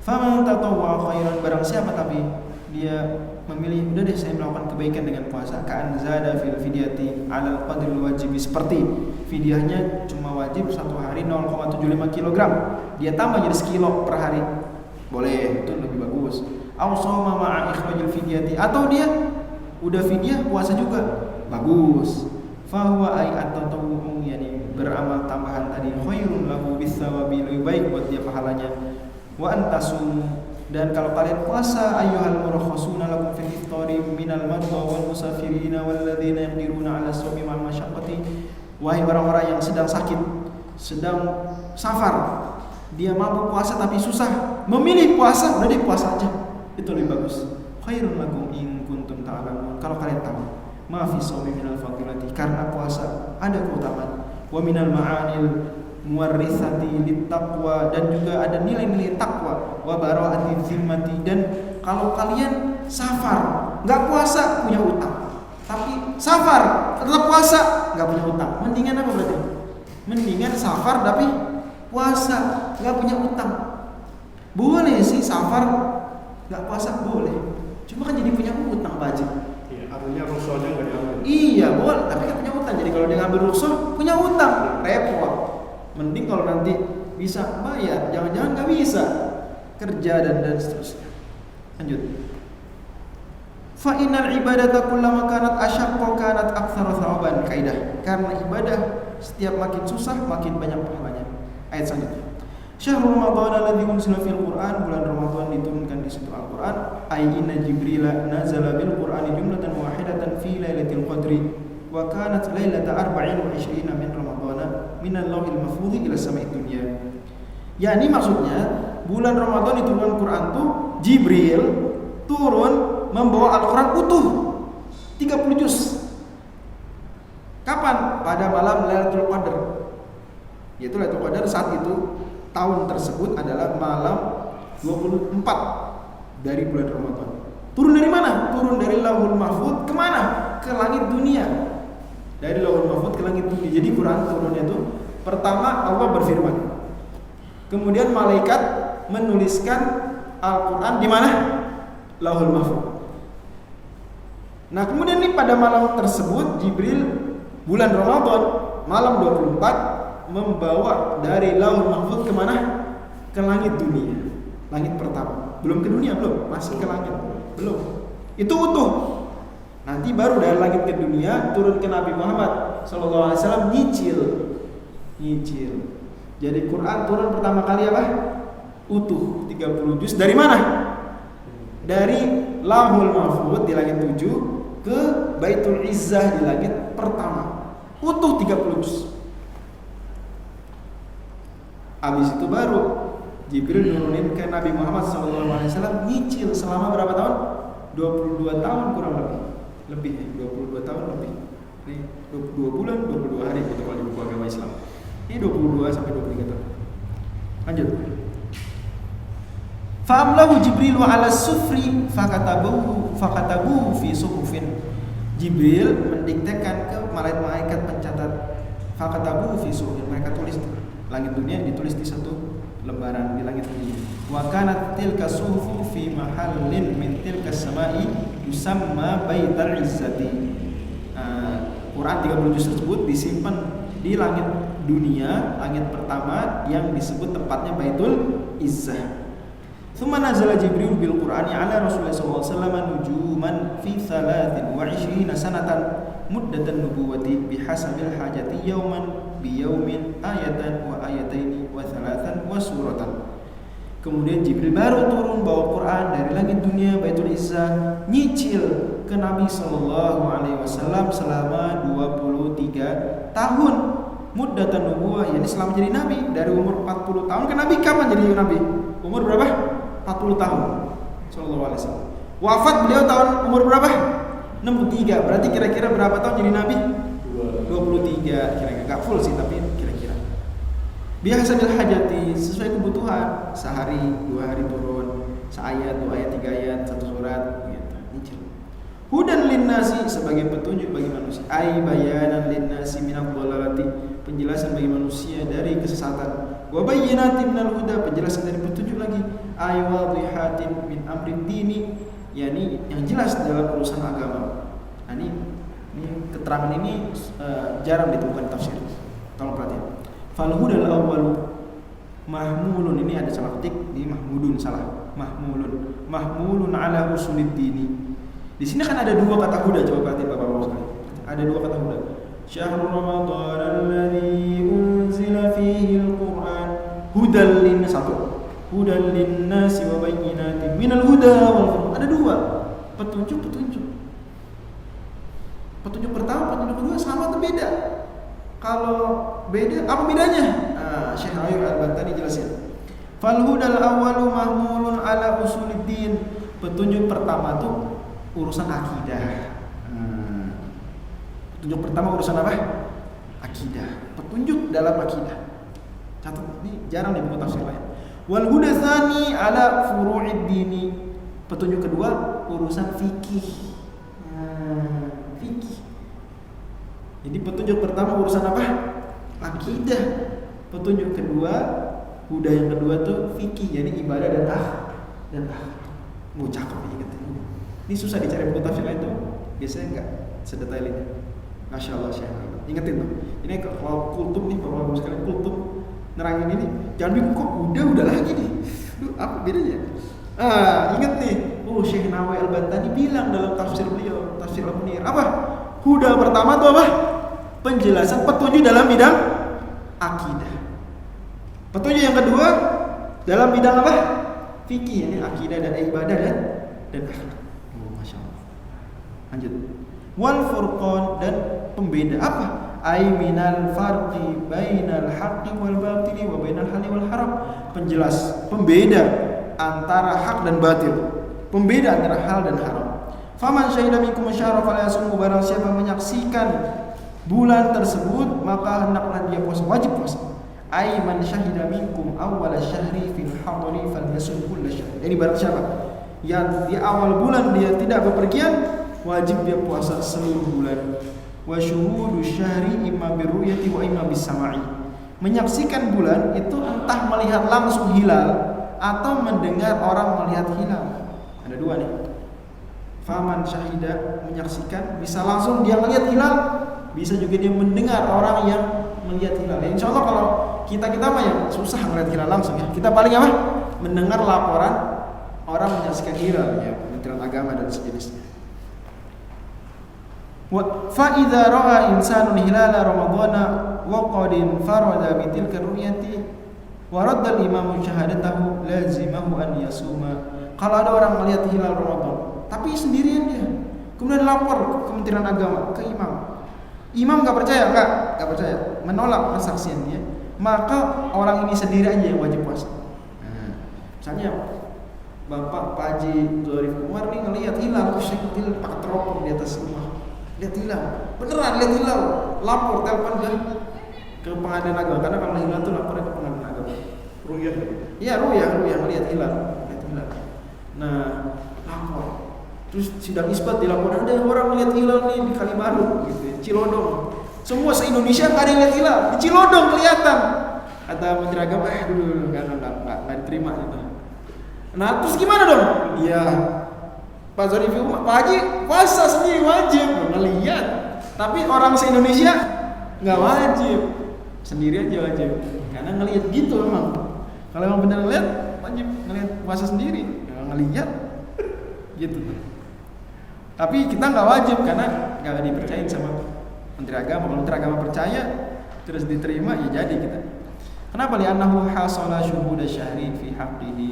Faman tatawwa khairan, barang siapa tapi dia memilih udah deh saya melakukan kebaikan dengan puasa, ka'an zada fil fidyati 'alal qadril wajibi, seperti fidyahnya cuma wajib 1 hari 0,75 kg, dia tambah jadi sekilo per hari, boleh, itu lebih bagus. Aw shoma ma'a ikhrajil fidyati, atau dia udah fidyah puasa juga, bagus. Fa huwa ay at-tatawwu, yani beramal tambahan tadi, khairun lahu bis-sawabi, lebih baik buat dia pahalanya. Wa antasum, dan kalau kalian puasa, ayyuhal murakhasuna lakum fil iftari minal marda wal musafirina wal ladzina yaqdiruna 'ala shaumi ma'al masyaqqati. Wahai orang-orang yang sedang sakit, sedang safar, dia mampu puasa tapi susah, memilih puasa, udah deh puasa aja. Itu lebih bagus. Khairun lakum in kuntum ta'lamun. Kalau kalian tahu, ma fi shaumi minal fadilati, karena puasa ada keutamaan. Wa minal ma'anil muwarrithati littaqwa, dan juga ada nilai-nilai takwa. Wa bara'ati zimmati, dan kalau kalian safar enggak puasa punya utang, tapi safar tetap puasa enggak punya utang, mendingan apa berarti? Mendingan safar tapi puasa enggak punya utang. Boleh sih safar enggak puasa, boleh, cuma kan jadi punya utang wajib. Iya, artinya rukhsahnya enggak diambil. Iya boleh, tapi kan punya utang. Jadi kalau dia ngambil rukhsah punya utang, repot. Mending kalau nanti bisa bayar, jangan-jangan nggak bisa kerja dan seterusnya. Lanjut. Fa innal ibadata kullama kanat asyaqqa kanat aktsara thawaban, kaidah. Karena ibadah setiap makin susah makin banyak pahalanya. Ayat selanjutnya. Syahrul Ramadan alladzi unzila fil Qur'an, bulan Ramadan diturunkan di situ Al-Qur'an. Ai inna Jibril nazala bil Qur'ani jumlatan wahidatan fi lailatul qadri wa kanat lailata 24 min Ramadan min al-lauhil mahfuz ila sama'id dunya. Yani maksudnya bulan Ramadan diturunkan Quran tuh Jibril turun membawa Al-Qur'an utuh 30 juz. Kapan? Pada malam Lailatul Qadar. Yaitu Lailatul Qadar saat itu tahun tersebut adalah malam 24 dari bulan Ramadan. Turun dari mana? Turun dari Lauhul Mahfuz kemana? Ke langit dunia. Dari Lauhul Mahfuz ke langit dunia. Jadi Quran turunnya itu pertama Allah berfirman. Kemudian malaikat menuliskan Al-Quran di mana? Lauhul Mahfuz. Nah kemudian nih pada malam tersebut Jibril bulan Ramadan malam 24 membawa dari Lauhul Mahfuz kemana? Ke langit dunia, langit pertama. Belum ke dunia, belum, masih ke langit, belum. Itu utuh. Nanti baru dari langit ke dunia turun ke Nabi Muhammad SAW nyicil. Jadi Quran turun pertama kali apa? Utuh 30 juz. Dari mana? Dari Lauhul Mahfuz di langit 7 ke Baitul Izzah di langit pertama. Utuh 30 juz. Habis itu baru Jibril nurunin ke Nabi Muhammad SAW nyicil selama berapa tahun? 22 tahun kurang lebih 22 tahun lebih. Ini 22 bulan, 22 hari gitu kalau di buku agama Islam. Ini 22 sampai 23 tahun. Lanjut. Fa'amlahu Jibril wa ala sufri fakatabuhu fi suhufin. Jibril mendiktekan ke malaikat pencatat. Fakatabuhu fi suhufin. Mereka tulis langit dunia ditulis di satu lembaran di langit dunia. Wa kanat tilka suhufu fi mahallin min tilka samai yusamma Baitul Izzati. Quran 30 juz tersebut disimpan di langit dunia, langit pertama yang disebut tempatnya Baitul Izzah. Thumma nazala Jibril bil Qur'ani ala Rasulullah sallallahu alaihi wasallam nujuman fi 23 sanatan muddatan nubuwati bihasabil hajati yauman biyaumin ayatan wa ayataini wa thalathan wa suratan. Kemudian Jibril baru turun bawa Quran dari langit dunia Baitul Izzah nyicil ke Nabi sallallahu alaihi wasallam selama 23 tahun muddatan nubuwah, yani selama jadi nabi dari umur 40 tahun. Kan Nabi kapan jadi nabi? Umur berapa? 40 tahun. Sallallahu alaihi wasallam. Wafat beliau tahun umur berapa? 63. Berarti kira-kira berapa tahun jadi nabi? 23 kira-kira. Enggak full sih tapi kira-kira. Biasa bil hajati sesuai kebutuhan. Sehari, 2 hari turun, seayat, 2 ayat, 3 ayat, 1 surat gitu. Nyicil. Hudan linnasi sebagai petunjuk bagi manusia. Ai bayanan linnasi minal dhalalati, penjelasan bagi manusia dari kesesatan. Wa bayyinatin minal huda, penjelasan dari petunjuk lagi. Ai wadhihatin min amrid dini, yakni yang jelas dalam urusan agama. Nah, ini keterangan ini jarang ditemukan tafsir. Tolong perhatian. Fal hudal awwalu mahmulun, ini ada salah ketik, ini mahmudun salah. Mahmulun ala usulid dini. Di sini kan ada 2 kata huda, coba perhatian Bapak-bapak sekalian. Ada 2 kata huda. Syahrul Ramadan alladzi unzila fihi al-Qur'an hudal linnasi wa bayyinatin minal huda wal furqan. Ada 2 petunjuk. Petunjuk pertama, petunjuk kedua sama atau beda? Kalau beda, apa bedanya? Syekh Ayub Al-Bantani jelasin. Fal hudal awwalu mahmulun ala usuluddin. Petunjuk pertama tuh urusan akidah. Petunjuk pertama urusan apa? Akidah. Petunjuk dalam akidah. Catat, ini jarang di buku tafsir lain. Wal huda tsani ala furu'id dini. Petunjuk kedua urusan fikih. Fikih. Jadi petunjuk pertama urusan apa? Akidah. Petunjuk kedua, huda yang kedua tuh fikih, jadi ibadah dan akhlak. Mau cakep ingat ini. Ini susah dicari buku tafsir lain tuh. Biasanya enggak sedetail ini. Masya Allah, Syekh. Ingetin tuh. Ini kalau kultum nih, Bapak-bapak sekalian, kultum nerangin ini, jangan bingung kok udah lagi nih. Apa bedanya? Ingat nih. Syekh Nawawi Al-Bantani bilang dalam tafsir beliau, Tafsir Al-Munir. Apa? Huda pertama tuh apa? Penjelasan petunjuk dalam bidang akidah. Petunjuk yang kedua dalam bidang apa? Fikih, ini akidah dan ibadah dan akhlak. Oh, masya Allah. Lanjut. Wal furqan, dan pembeda apa? Ai minal farqi bainal haqqi wal batili wa bainal halal wal haram. Penjelas, pembeda antara hak dan batil. Pembeda antara hal dan haram. Faman syahida minkum syahra fala yasumhu, barang siapa menyaksikan bulan tersebut maka hendaklah dia puasa, wajib puasa. Ai man syahida minkum awwal syahri fil hadri falyasum kull syahr. Jadi barang siapa yang di awal bulan dia tidak bepergian, wajib dia puasa seluruh bulan. Wa syuhudu syahri imma birru'yati wa imma bisama'i. Menyaksikan bulan itu entah melihat langsung hilal atau mendengar orang melihat hilal. Ada dua nih. Faman syahida, menyaksikan, bisa langsung dia melihat hilal, bisa juga dia mendengar orang yang melihat hilal. Ya, insya Allah kalau kita mah ya susah melihat hilal langsung ya. Kita paling apa? Mendengar laporan orang menyaksikan hilal ya, Kementerian Agama dan sejenisnya. Fa idza ra'a insanun hilala ramadhana wa qad farada bi tilka ru'yati wa radda al-imamu syahadatahu lazimahu an yasuma. Kalau ada orang melihat hilal Ramadan tapi sendirian dia, kemudian lapor ke Kementerian Agama, ke imam nggak percaya, nggak percaya, menolak persaksian dia, maka orang ini sendiri aja yang wajib puasa. Misalnya Bapak Pak Haji Dzarif Umar nih ngelihat hilal, hilal pakai teropong di atas rumah, lihat hilal, beneran lihat hilal, lapor, telepon ke Pengadilan Agama, karena kalau hilal tuh lapornya ke Pengadilan Agama. Ru'yah. Iya, ru'yah melihat hilal. Nah, lapor. Terus sidang isbat dilaporkan ada orang melihat hilal nih di Kalibaru gitu ya, Cilodong. Semua se-Indonesia enggak ada yang lihat hilal. Di Cilodong kelihatan. Kata Menteri Agama, dulu enggak diterima gitu. Nah, terus gimana dong? Iya. Pak Dzarif Umar, Pak Haji puasa sendiri wajib ngelihat. Tapi orang se-Indonesia enggak wajib. Sendiri aja wajib. Karena ngelihat gitu emang. Kalau emang benar ngelihat, wajib ngelihat puasa sendiri. Ngelihat gitu. Tapi kita nggak wajib karena nggak dipercayain sama Menteri Agama. Kalau Menteri Agama percaya terus diterima, ya jadi kita. Kenapa? Li'annahu hasala syuhud asy-syahri fi haqqihi.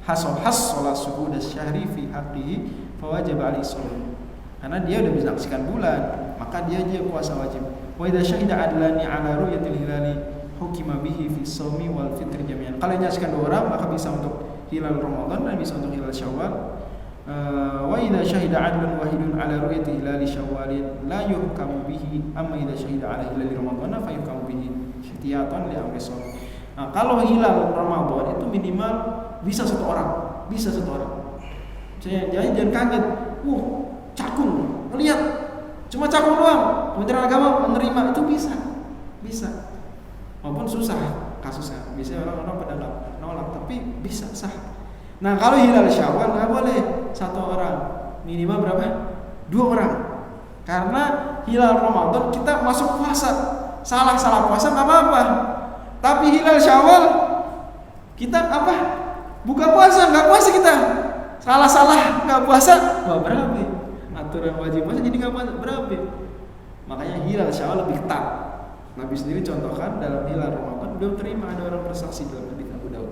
Hasala syuhud asy-syahri fi haqqihi fa wajib alaihi shaum. Karena dia udah bisa saksikan bulan, maka dia puasa wajib. Wa idza syahida adlani ala ru'yatil hilali hukima bihi fi shaumi wal fitri jami'an. Kalau menyaksikan dua orang maka bisa untuk hilal Ramadan dan bisa untuk hilal Syawal. Wa idza syahida 'adlun wahidun 'ala ru'yati hilali Syawalin la yuhkamu bihi, amma idza syahida 'ala hilali Ramadan fa yuhkamu bihi ihtiyatan li amri shaum. Nah, kalau hilal Ramadan itu minimal bisa satu orang. Jangan kaget. Cakung, lihat. Cuma cakung doang. Kementerian Agama menerima itu bisa. Walaupun susah kasusnya. Biasanya orang-orang pada nolak, tapi bisa sah. Nah, kalau hilal Syawal nggak boleh satu orang, minimal berapa? 2 orang. Karena hilal Ramadan kita masuk puasa, salah puasa nggak apa-apa. Tapi hilal Syawal kita apa? Buka puasa, nggak puasa kita. Salah nggak puasa, wah berabe. Aturan wajib puasa jadi nggak puasa, berabe. Makanya hilal Syawal lebih ketat. Nabi sendiri contohkan dalam hilal Ramadan udah terima, ada orang bersaksi dalam hadits Abu Daud.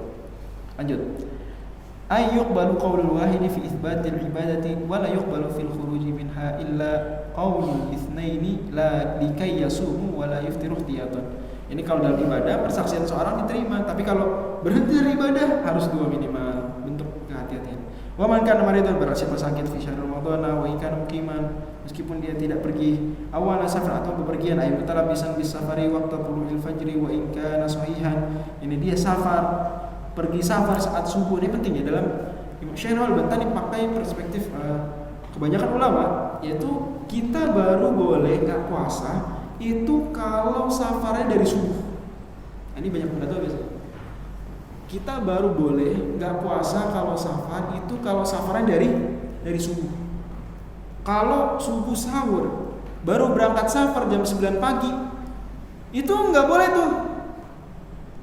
Lanjut. Ayyuqbalu qaulul wahidi fi itsbatil ibadati wa la yuqbalu fil khuruji minha illa qaulul itsnaini la likay yasumu wa la yuftiru ihtiyatan. Ini kalau dalam ibadah persaksian seorang diterima, tapi kalau berhenti dari ibadah harus 2 minimal, bentuk kehati-hatian. Wa man kana maridan, barang siapa sakit fi syahr Ramadan wa in kana muqiman, meskipun dia tidak pergi awal safar atau bepergian, ay mutalabisan bis safari waqta tulu'il fajri wa in kana sahihan. Ini dia pergi safar saat subuh. Ini penting ya, dalam Imam Syahrul Al-Bantani pakai perspektif kebanyakan ulama, yaitu kita baru boleh nggak puasa itu kalau safarnya dari subuh. Ini banyak yang nggak tahu biasanya. Kita baru boleh nggak puasa kalau safar itu kalau safarnya dari subuh. Kalau subuh sahur baru berangkat safar jam 9 pagi itu nggak boleh tuh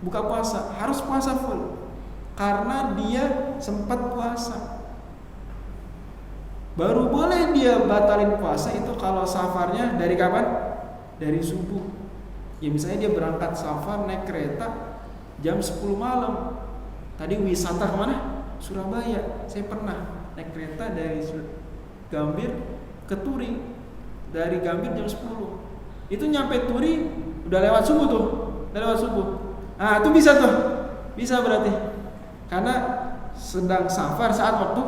buka puasa, harus puasa full. Karena dia sempat puasa. Baru boleh dia batalin puasa itu kalau safarnya dari kapan? Dari subuh. Ya misalnya dia berangkat safar naik kereta jam 10 malam. Tadi wisata kemana? Surabaya. Saya pernah naik kereta dari Gambir ke Turi. Dari Gambir jam 10. Itu nyampe Turi udah lewat subuh tuh. Udah lewat subuh. Nah, itu bisa tuh. Bisa berarti. Karena sedang safar saat waktu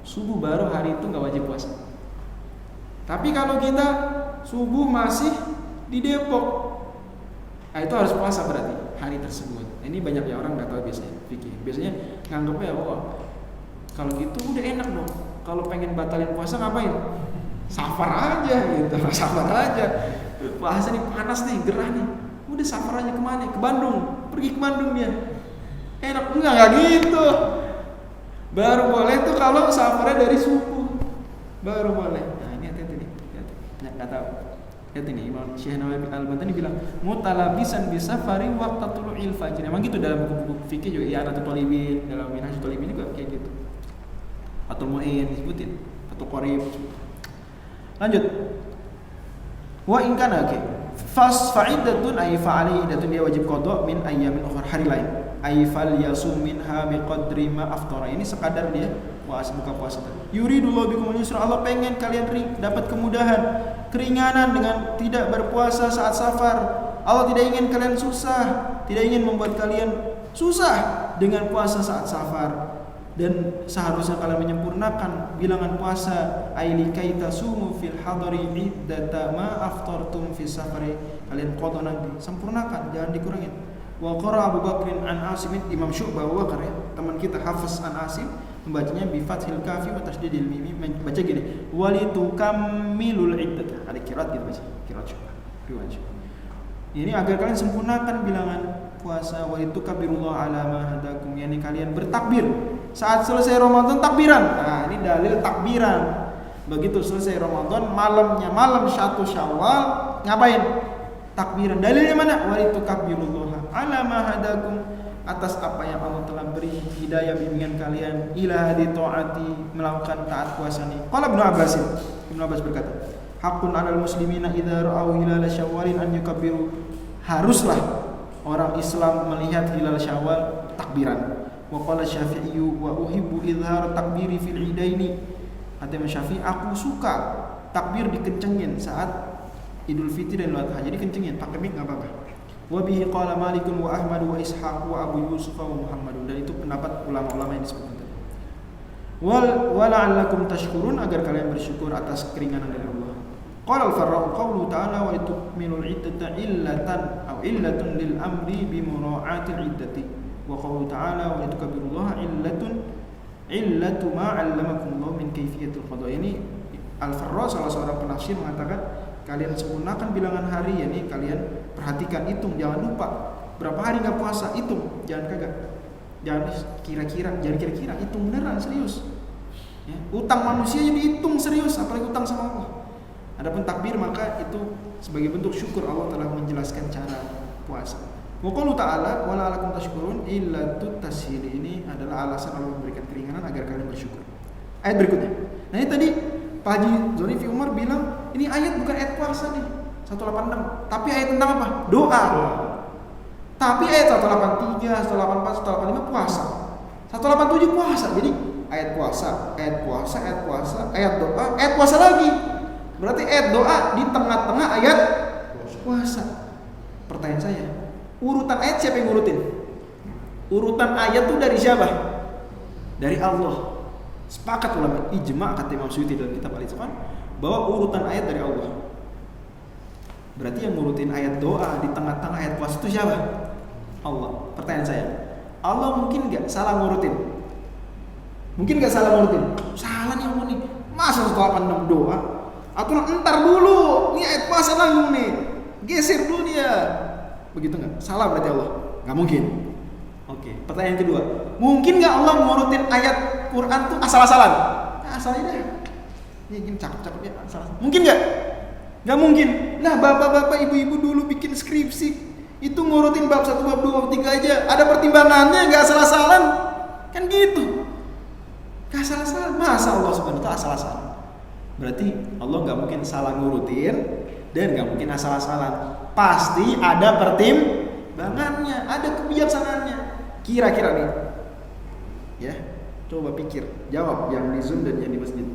subuh, baru hari itu nggak wajib puasa. Tapi kalau kita subuh masih di Depok, nah itu harus puasa berarti hari tersebut. Ini banyak ya orang nggak tahu biasanya fikih. Biasanya nganggapnya kalau gitu udah enak dong. Kalau pengen batalin puasa ngapain? Safar aja gitu, safar aja. Puasa nih panas nih, gerah nih. Udah safar aja kemana? Ke Bandung, pergi ke Bandung dia. Enak enggak gitu. Baru boleh tuh kalau safarnya dari subuh, baru boleh. Nah ini hati-hati nih, nggak tahu. Lihat ini Imam Syekh Nawawi Al-Albani bilang mutalabisan bisafari waqta tulu'il fajr. Emang gitu dalam buku-buku fikih juga, ya Anatul Talibin, dalam Minhajul Talibin juga kayak gitu. Atau Mu'in disebutin, atau Qorib. Lanjut. Wa in kana fa'idatun ay fa'ali idatun, dia wajib qada min ayyamin ukhra, hari lain. Ay fal yasum minha biqadri ma aftara. Ini sekadar dia puasa, buka puasa tadi. Yuridullahu bikumul yusra, Allah pengen kalian dapat kemudahan, keringanan dengan tidak berpuasa saat safar. Allah tidak ingin kalian susah, tidak ingin membuat kalian susah dengan puasa saat safar. Dan seharusnya kalian menyempurnakan bilangan puasa, ailikai tasumu fil hadari iddata ma aftartum fi safari. Kalian qada nanti, sempurnakan, jangan dikurangin. Wa qara Abu Bakrin an Asim, Imam Syu'bah Abu Bakar ya, teman kita Hafiz an Asim, membacanya bi fathil kafi wa tasydidil mim, baca gini, walitukammilul iddah. Ada qiraat gitu baca, qiraat Syu'bah, riwayat Syu'bah. Ini agar kalian sempurnakan bilangan puasa, walitukabbirullaha ala ma hadakum, yakni kalian bertakbir saat selesai Ramadan, takbiran. Nah, ini dalil takbiran. Begitu selesai Ramadan, malamnya malam 1 Syawal, ngapain? Takbiran. Dalilnya mana? Walitukabbirullaha ala ma hadakum, atas apa yang Allah telah beri hidayah bimbingan kalian ila hadi taati, melakukan taat puasa ini. Qala Ibnu Abbas berkata, haqqun 'alal muslimina idza ra'aw hilal syawalin an yukabbiru. Haruslah orang Islam melihat hilal Syawal takbiran. Wa qala Syafi'i wa uhibbu idhar takbiri fil idaini. Kata Imam Syafi'i, aku suka takbir dikencengin saat Idul Fitri dan Idul Adha. Jadi kencengin, pakai mic enggak apa-apa. Wa bihi qala Malikun wa Ahmad wa Ishaq wa Abu Yusuf wa Muhammad. Dan itu pendapat ulama-ulama yang disebutkan tadi. Wa la'allakum tashkurun, agar kalian bersyukur atas keringanan dari Allah. Qala al-Farra'u qawlu ta'ala wa litukmilul iddata illatan aw illatun lil amri bi mura'atil iddati. Wa qawlu ta'ala wa litukabbirullaha illatu ma 'allamakumullahu min kaifiyatil qada. Ini Al-Farra, salah seorang penafsir, mengatakan kalian sempurnakan bilangan hari, yakni kalian perhatikan, hitung, jangan lupa berapa hari enggak puasa, hitung, jangan kagak. Jangan kira-kira, hitung beneran, serius. Ya, utang manusia jadi dihitung serius, apalagi utang sama Allah. Adapun takbir maka itu sebagai bentuk syukur Allah telah menjelaskan cara puasa. Wa qalu ta'ala wa la'allakum tashkurun illatut tashil, ini adalah alasan Allah memberikan keringanan agar kalian bersyukur. Ayat berikutnya. Nah, ini tadi Pak Haji Zonifi Umar bilang ini ayat bukan ayat puasa nih, 186, tapi ayat tentang apa? Doa. Tapi ayat 183, 184, 185 puasa. 187 puasa. Jadi ayat puasa, ayat doa, ayat puasa lagi. Berarti ayat doa di tengah-tengah ayat puasa. Pertanyaan saya, urutan ayat siapa yang ngurutin? Urutan ayat itu dari siapa? Dari Allah. Sepakat ulama, ijma, kata Imam Suyuti dalam kitab Al-Itqan, bahwa urutan ayat dari Allah. Berarti yang ngurutin ayat doa di tengah-tengah ayat puasa itu siapa? Allah. Pertanyaan saya, Allah mungkin gak salah ngurutin? Mungkin gak salah ngurutin? Salah nih Allah nih, masa 186 doa? Atau entar dulu, ini ayat puasa nanggung nih, geser dulu dia. Begitu nggak? Salah berarti Allah? Nggak mungkin. Oke. Pertanyaan kedua, mungkin nggak Allah ngurutin ayat Quran tuh asal-asalan? Nah, asal aja. Ini gini cakep-cakep ya, asal. Mungkin nggak? Nggak mungkin. Nah, bapak-bapak, ibu-ibu dulu bikin skripsi itu ngurutin bab 1, bab 2, bab 3 aja. Ada pertimbangannya, nggak asal-asalan. Kan gitu. Nggak asal-asalan. Masa Allah subhanahu wa ta'ala asal-asalan? Berarti Allah nggak mungkin salah ngurutin dan nggak mungkin asal-asalan. Pasti ada pertimbangannya, ada kebijaksanaannya. Kira-kira nih, ya, coba pikir, jawab yang di Zoom dan yang di masjid.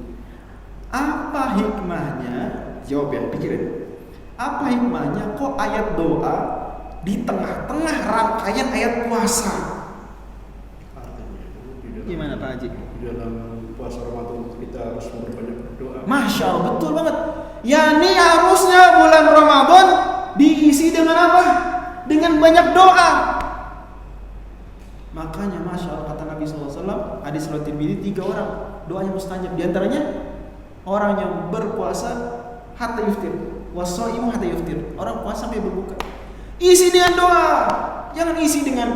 Apa hikmahnya? Jawab ya, pikirin. Apa hikmahnya kok ayat doa di tengah-tengah rangkaian ayat puasa? Gimana Pak Haji? Dalam puasa Ramadan kita harus memperbanyak berdoa. Masya Allah, betul banget. Ya ini harusnya bulan Ramadan diisi dengan apa? Dengan banyak doa. Makanya Masya Allah kata Nabi SAW, hadis riwayat Tirmidzi, 3 orang doanya mustajab. Di antaranya orang yang berpuasa hatta yuftir, wasaimu hatta yuftir. Orang puasa sampai berbuka. Isi dengan doa. Jangan isi dengan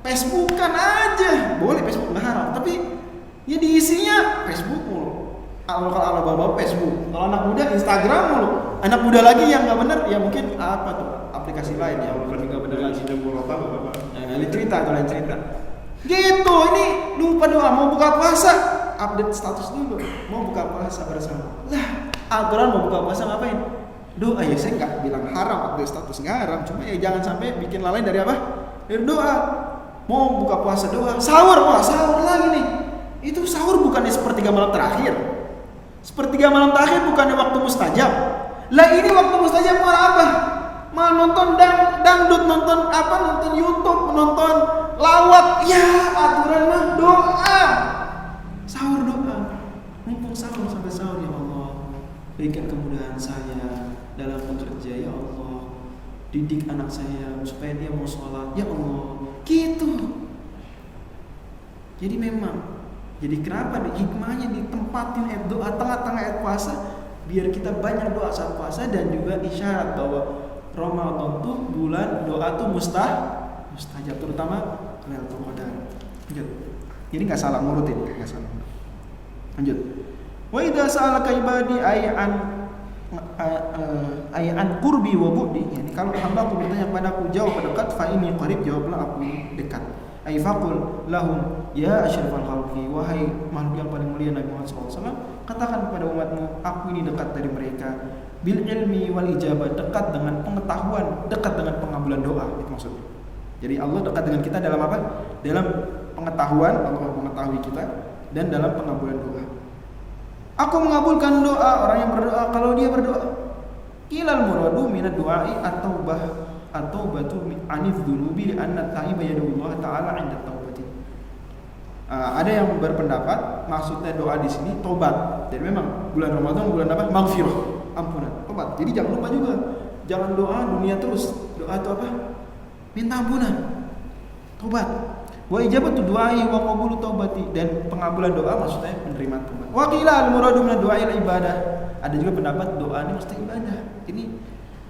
Facebookan aja. Boleh Facebook, nggak haram, tapi ya diisinya Facebook mulu. Kalau bapak Facebook, kalau anak muda Instagram mulu. Anak muda lagi yang nggak benar, ya mungkin apa tuh aplikasi lain ya, bukan nggak benar lagi. Lain cerita. Gitu, ini lupa doa, mau buka puasa, update status dulu. Mau buka puasa bersama. Lah, aturan mau buka puasa ngapain? Doa. Ya saya nggak bilang haram update status, nggak haram. Cuma ya jangan sampai bikin lalai dari apa? Dari doa. Mau buka puasa doa, sahur, wah sahur lagi nih. Itu sahur bukannya sepertiga malam terakhir. Sepertiga malam terakhir bukannya waktu mustajab. Lah ini waktu mustajab malah apa? Malah nonton dangdut, nonton apa? Nonton YouTube, nonton lawak. Ya, aturan mah doa. Sahur doa. Mumpung sahur sampai sahur, ya Allah, berikan kemudahan saya dalam bekerja, ya Allah. Didik anak saya supaya dia mau sholat, ya Allah. Gitu. Jadi memang, jadi kenapa hikmahnya ditempatin ayat doa tengah-tengah ayat puasa, biar kita banyak doa saat puasa, dan juga isyarat bahwa Ramadan tuh bulan doa tuh mustajab, terutama Lailatul Qadar. Lanjut. Jadi nggak salah ngurutin, nggak salah. Lanjut. Wa idza sa'alaka ibadi ay'an qurbi wa bu'di. Yani kalau hamba aku bertanya padaku, jawab dekat, fa inni qarib, jawablah aku dekat. Ai faqul lahum ya asyrafal khalqi, wahai makhluk yang paling mulia Nabi Muhammad SAW, katakan kepada umatmu, aku ini dekat dari mereka. Bil ilmi wal ijabah, dekat dengan pengetahuan, dekat dengan pengabulan doa, itu maksudnya. Jadi Allah dekat dengan kita dalam apa? Dalam pengetahuan, Allah mengetahui kita, dan dalam pengabulan doa. Aku mengabulkan doa orang yang berdoa kalau dia berdoa. Ilal muradu minad du'ai atau batu anif dunubi li anna ta'iba yadullah ta'ala 'inda taubati. Ada yang berpendapat maksudnya doa di sini tobat. Dan memang bulan Ramadan bulan apa? Maghfirah, ampunan, tobat. Jadi jangan lupa juga, jangan doa dunia terus. Doa itu apa? Minta ampunan, tobat. Wa ijabatu du'ai wa qabulu taubati, dan pengabulan doa maksudnya menerima tobat. Wa qila al-muradu min ad-du'ai al-ibadah. Ada juga pendapat doa ini mesti ibadah. Ini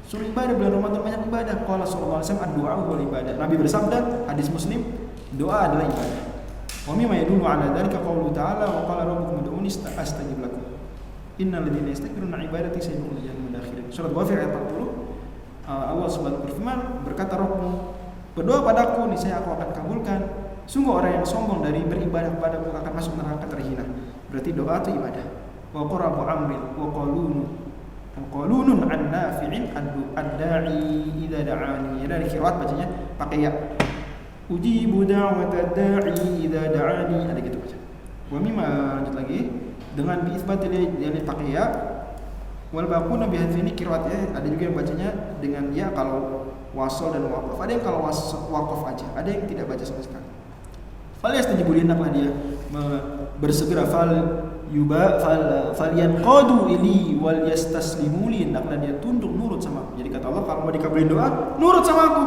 suruh ibadah, bulan Ramadan banyak ibadah. Qala sallallahu alaihi wasallam ad-du'a wal ibadah. Nabi bersabda, hadis Muslim, doa adalah ibadah. Wa mimma yadullu ala dzalika qaulu ta'ala wa qala rabbukum ud'uni astajib lakum. Innal ladzina yastakbiruna 'an ibadati sayadkhuluna jahannama dakhirin. Surat Ghafir ayat 40. Allah Subhanahu berfirman, berkata Rabbmu, berdoa padaku niscaya aku akan kabulkan. Sungguh orang yang sombong dari beribadah kepadamu akan masuk neraka terhina. Berarti doa itu ibadah. Wa qarabu amrin wa qalunun an nafi'in ad-da'i idza da'ani. Ya dari qiraat bacanya pakai ya. Ujibu da'watad da'i idza da'ani, ada gitu baca. Wa mimma, lanjut lagi dengan bi isbatil yang pakai ya. Wal baquna bi hadzini qiraatnya, ada juga yang bacanya dengan ya kalau wasal dan waqaf. Ada yang kalau waqaf aja, ada yang tidak baca sama sekali. Fal yastajibu linaklah dia bersegera fal yanqadu ili wal yastaslimu li, naklah dia tunduk nurut sama aku. Jadi kata Allah, kalau mau dikabulin doa, nurut sama aku.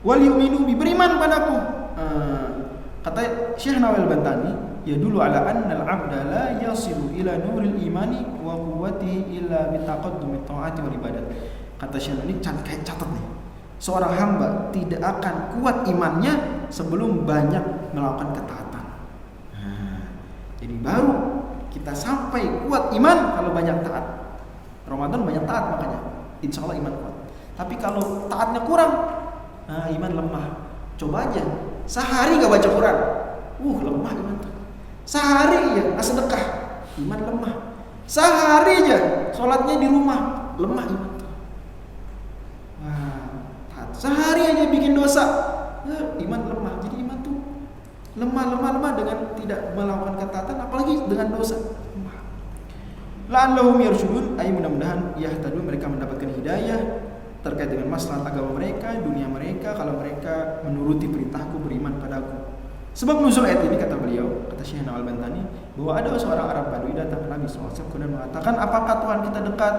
Wal yu'minu bi, beriman padaku. Kata Syekh Nawal Bantani, ya dulu ala anna al-'abda la yasilu ila nuril imani wa quwwatihi illa bi taqaddumi ta'ati wal ibadat. Kata Syekh ini kayak catat nih. Seorang hamba tidak akan kuat imannya sebelum banyak melakukan ketaatan. Jadi baru kita sampai kuat iman kalau banyak taat. Ramadan banyak taat makanya, insya Allah iman kuat. Tapi kalau taatnya kurang, iman lemah. Coba aja, sehari gak baca Quran, lemah iman tuh. Sehari ya sedekah, iman lemah. Sehari aja sholatnya di rumah, lemah iman tuh. Taat Sehari aja bikin dosa, iman lemah. Jadi iman tuh lemah dengan tidak melakukan ketaatan, apalagi dengan dosa. La'allahum yarshudun, ay mudah-mudahan yahtadun, mereka mendapatkan hidayah terkait dengan masalah agama mereka, dunia mereka, kalau mereka menuruti perintahku, beriman padaku. Sebab nuzul ayat ini, kata beliau, kata Syekh Al-Albani, bahwa ada seorang Arab Badui datang ke Nabi SAW dan mengatakan, apakah Tuhan kita dekat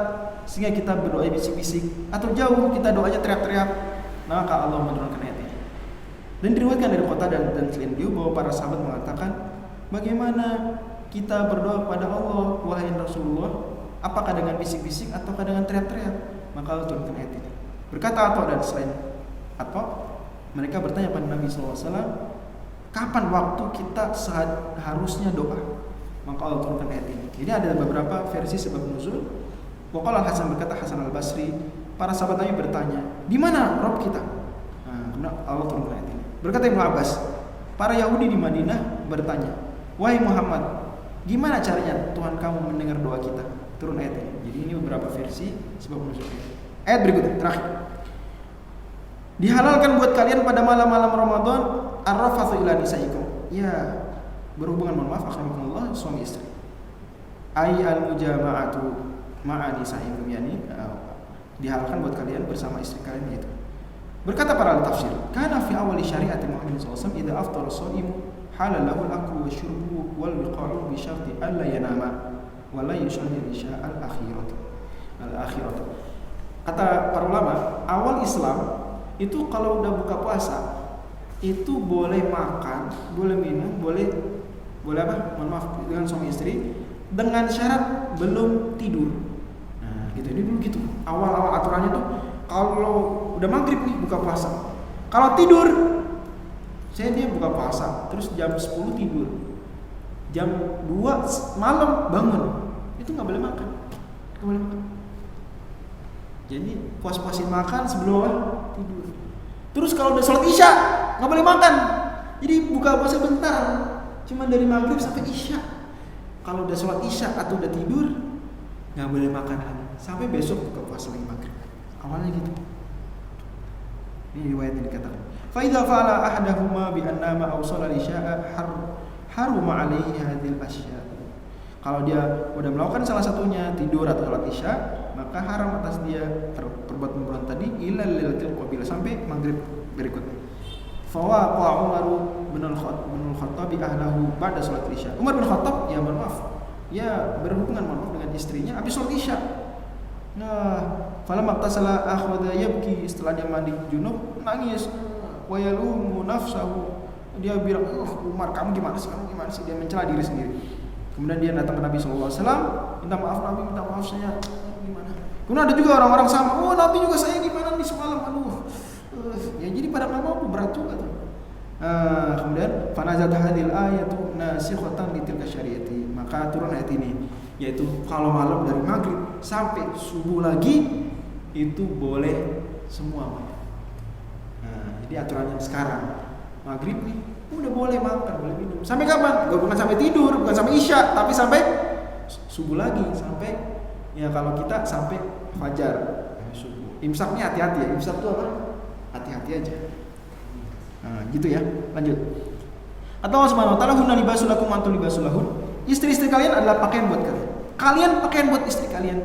sehingga kita berdoa bisik-bisik, atau jauh kita doanya teriak-teriak? Maka Allah menurunkan ayat ini. Dan diriwayatkan dari kota dan selain beliau bahwa para sahabat mengatakan, bagaimana kita berdoa kepada Allah, wahai Rasulullah, apakah dengan bisik-bisik ataukah dengan teriak-teriak? Maka Allah turunkan ayat ini. Berkata Atha dan selain Atha, mereka bertanya pada Nabi SAW, kapan waktu kita seharusnya doa? Maka Allah turunkan ayat ini. Jadi ada beberapa versi sebab nuzul. Waqala Hasan, berkata Hasan Al-Basri, para sahabat Nabi bertanya, di mana Rabb kita? Kemudian Allah turunkan ayat ini. Berkata Ibnu Abbas, para Yahudi di Madinah bertanya, wahai Muhammad, gimana caranya Tuhan kamu mendengar doa kita? Turun ayat ini. Jadi ini beberapa versi sebab nuzul. Ayat berikutnya terakhir. Dihalalkan buat kalian pada malam-malam Ramadan ar-rafathu ila nisaikum. Ya, berhubungan, mohon maaf, akramakumullah, suami istri. Ay al-mujama'atu ma'a nisaikum, yani dihalalkan buat kalian bersama istri kalian gitu. Berkata para tafsir, kana fi awali syariat Muhammad SAW idza aftara as-shaim halal lahu al-aklu wasyurbu wal wiqa'u bi syarti alla yanama wa la yusalli isya al-akhirat. Kata para ulama, awal Islam itu kalau udah buka puasa itu boleh makan, boleh minum, boleh apa? Mohon maaf, dengan suami istri dengan syarat belum tidur. Nah, gitu. Ini dulu gitu. Awal-awal aturannya tuh kalau udah maghrib nih buka puasa. Kalau tidur, dia buka puasa, terus jam 10 tidur. Jam 2 malam bangun. Itu enggak boleh makan. Enggak boleh makan. Jadi puas-puasin makan sebelum tidur. Terus kalau udah sholat isya nggak boleh makan. Jadi buka puasa bentar, cuma dari maghrib sampai isya. Kalau udah sholat isya atau udah tidur nggak boleh makan lagi sampai besok buka puasa lagi maghrib. Awalnya gitu. Ini riwayat yang dikatakan. Fa idza fa'ala ahaduhuma bi annama aw shala isya'a haruma 'alaihi hadhil asya'. Kalau dia udah melakukan salah satunya tidur atau sholat isya, maka haram atas dia perbuatan tadi ilal lailatul qabila sampai maghrib berikutnya. Fawaqa Umar bin Al-Khattab ahlahu ba'da sholat isya. Umar bin Khattab ya maaf, ya berhubungan dengan istrinya habis sholat isya. Nah, falamma tasala akhadha yabki, setelah dia mandi junub nangis, wa yalumu nafsahu. Dia bilang, Umar kamu gimana sih? Dia mencela diri sendiri. Kemudian dia datang ke Nabi SAW, minta maaf Nabi, minta maaf saya gimana. Kemudian ada juga orang-orang sama, Nabi juga saya gimana nih semalam, ya jadi pada nggak mau, berat juga tuh. Kemudian fanazat hadil ayatu nasikhatan li tilka syariati, maka turun ayat ini, yaitu kalau malam dari maghrib sampai subuh lagi itu boleh semua. Jadi aturannya sekarang maghrib nih udah boleh makan, boleh minum. Sampai kapan? Bukan sampai tidur, bukan sampai isya, tapi sampai subuh lagi, sampai ya kalau kita sampai fajar, subuh. Imsaknya hati-hati ya. Imsak itu apa? Hati-hati aja. Nah, gitu ya. Lanjut. Atau Allah Subhanahu wa taala hunna libasul lakum wa antum libasul lahun. Istri-istri kalian adalah pakaian buat kalian. Kalian pakaian buat istri kalian.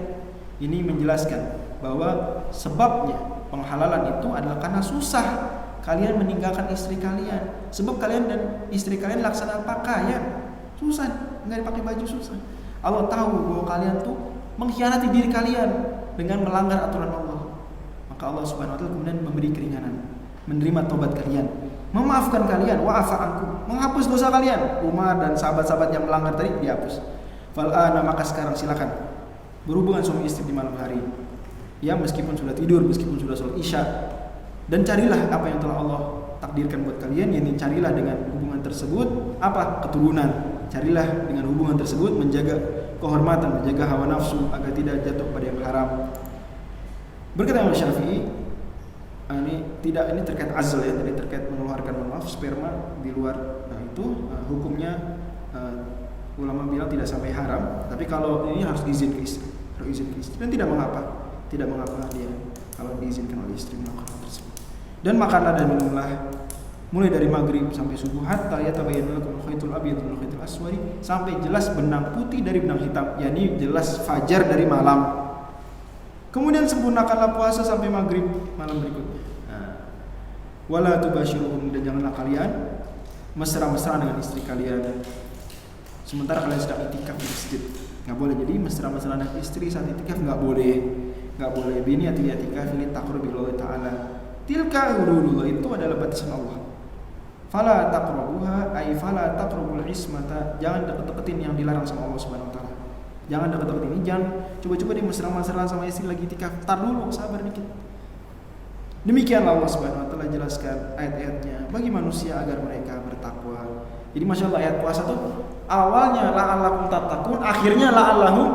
Ini menjelaskan bahwa sebabnya penghalalan itu adalah karena susah kalian meninggalkan istri kalian. Sebab kalian dan istri kalian laksana pakaian. Susah, enggak dipakai baju susah. Allah tahu bahwa kalian tuh mengkhianati diri kalian dengan melanggar aturan Allah. Maka Allah Subhanahu wa taala kemudian memberi keringanan, menerima tobat kalian, memaafkan kalian, wa'afa ankum, menghapus dosa kalian. Umar dan sahabat-sahabat yang melanggar tadi dihapus. Fal'ana, maka sekarang silakan berhubungan suami istri di malam hari. Ya meskipun sudah tidur, meskipun sudah sholat isya. Dan carilah apa yang telah Allah takdirkan buat kalian, yakni carilah dengan hubungan tersebut apa? Keturunan. Carilah dengan hubungan tersebut menjaga kehormatan, menjaga hawa nafsu agar tidak jatuh pada yang haram. Berkata Imam Syafi'i, ini terkait azl ya, jadi terkait mengeluarkan sperma di luar. Nah, itu hukumnya ulama bilang tidak sampai haram, tapi kalau ini harus diizin ke istri, dan tidak mengapa dia kalau diizinkan oleh istri melakukan hal tersebut. Dan makanlah dan minumlah mulai dari maghrib sampai subuh hatta yatabayyana lakum al-khaytul abyad minal khaytil aswad, sampai jelas benang putih dari benang hitam, yakni jelas fajar dari malam. Kemudian sempurnakanlah puasa sampai maghrib malam berikutnya. Wala tubashiruhum, dan janganlah kalian mesra-mesraan dengan istri kalian sementara kalian sedang itikaf di masjid. Enggak boleh. Jadi mesra-mesraan dengan istri saat itikaf enggak boleh. Enggak boleh. Bini itikaf ini taqrubillah taala. Tilka hududullah, itu adalah batasan Allah. Fala taqrabuha ay fala taqrabul ismata, jangan deket-deketin yang dilarang sama Allah Subhanahu wa taala. Jangan deket-deketin ini, jangan coba-coba dia mesra-mesraan sama istri lagi itikaf. Tar dulu, sabar dikit. Demikianlah Allah Subhanahu wa taala jelaskan ayat-ayatnya bagi manusia agar mereka bertakwa. Jadi Masya Allah, ayat puasa tuh awalnya la'allakum tattaqun, akhirnya la'allahum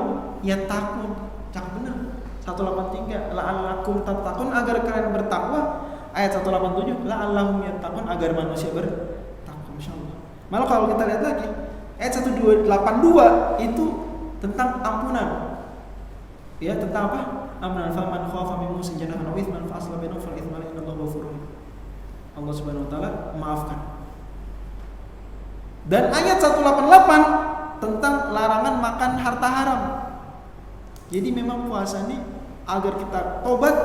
yattaqun. Cakep bener. 183 la'allakum tattaqun, agar kalian bertakwa. Ayat 187 la'allahum yattaqun, agar manusia bertakwa. Masya Allah. Malah kalau kita lihat lagi ayat 182 itu tentang ampunan. Ya, tentang apa? Amran faman khafa min musin janahan aw ithman fa asla bainahu fal ithman innallaha ghafurur rahim. Allah Subhanahu wa taala maafkan. Dan ayat 188 tentang larangan makan harta haram. Jadi memang puasa ini agar kita tobat,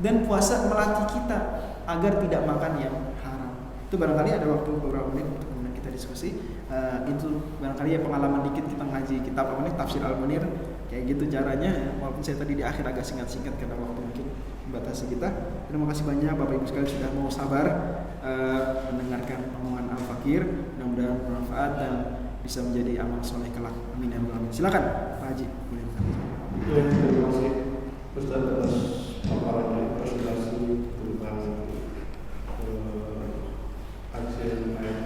dan puasa melatih kita agar tidak makan yang haram. Itu barangkali ada waktu beberapa menit untuk kemudian kita diskusi. Itu barangkali ya pengalaman dikit kita ngaji kitab apa nih, Tafsir Al-Munir. Kayak gitu caranya, walaupun saya tadi di akhir agak singkat-singkat karena waktu mungkin membatasi kita. Terima kasih banyak Bapak Ibu sekalian sudah mau sabar mendengarkan omongan Al-Fakir. Mudah-mudahan bermanfaat dan bisa menjadi amal soleh kelak. Amin ya rabbal alamin. Silakan Pak Haji. Terima kasih Ustaz atas paparannya, presentasi tentang aksi ayat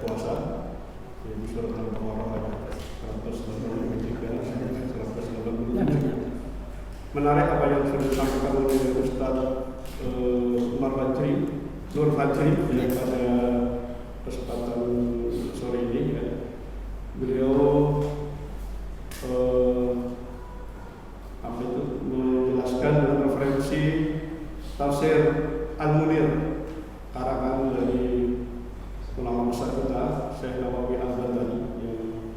puasa yang surat Al-Baqarah ayat 183. Menarik apa yang sudah disampaikan oleh Ustaz Nur Fajri pada kesempatan sore ini. Ya. Beliau menjelaskan dengan referensi Tafsir Al-Munir karangan dari ulama besar kita Syekh Nawawi Al-Badali yang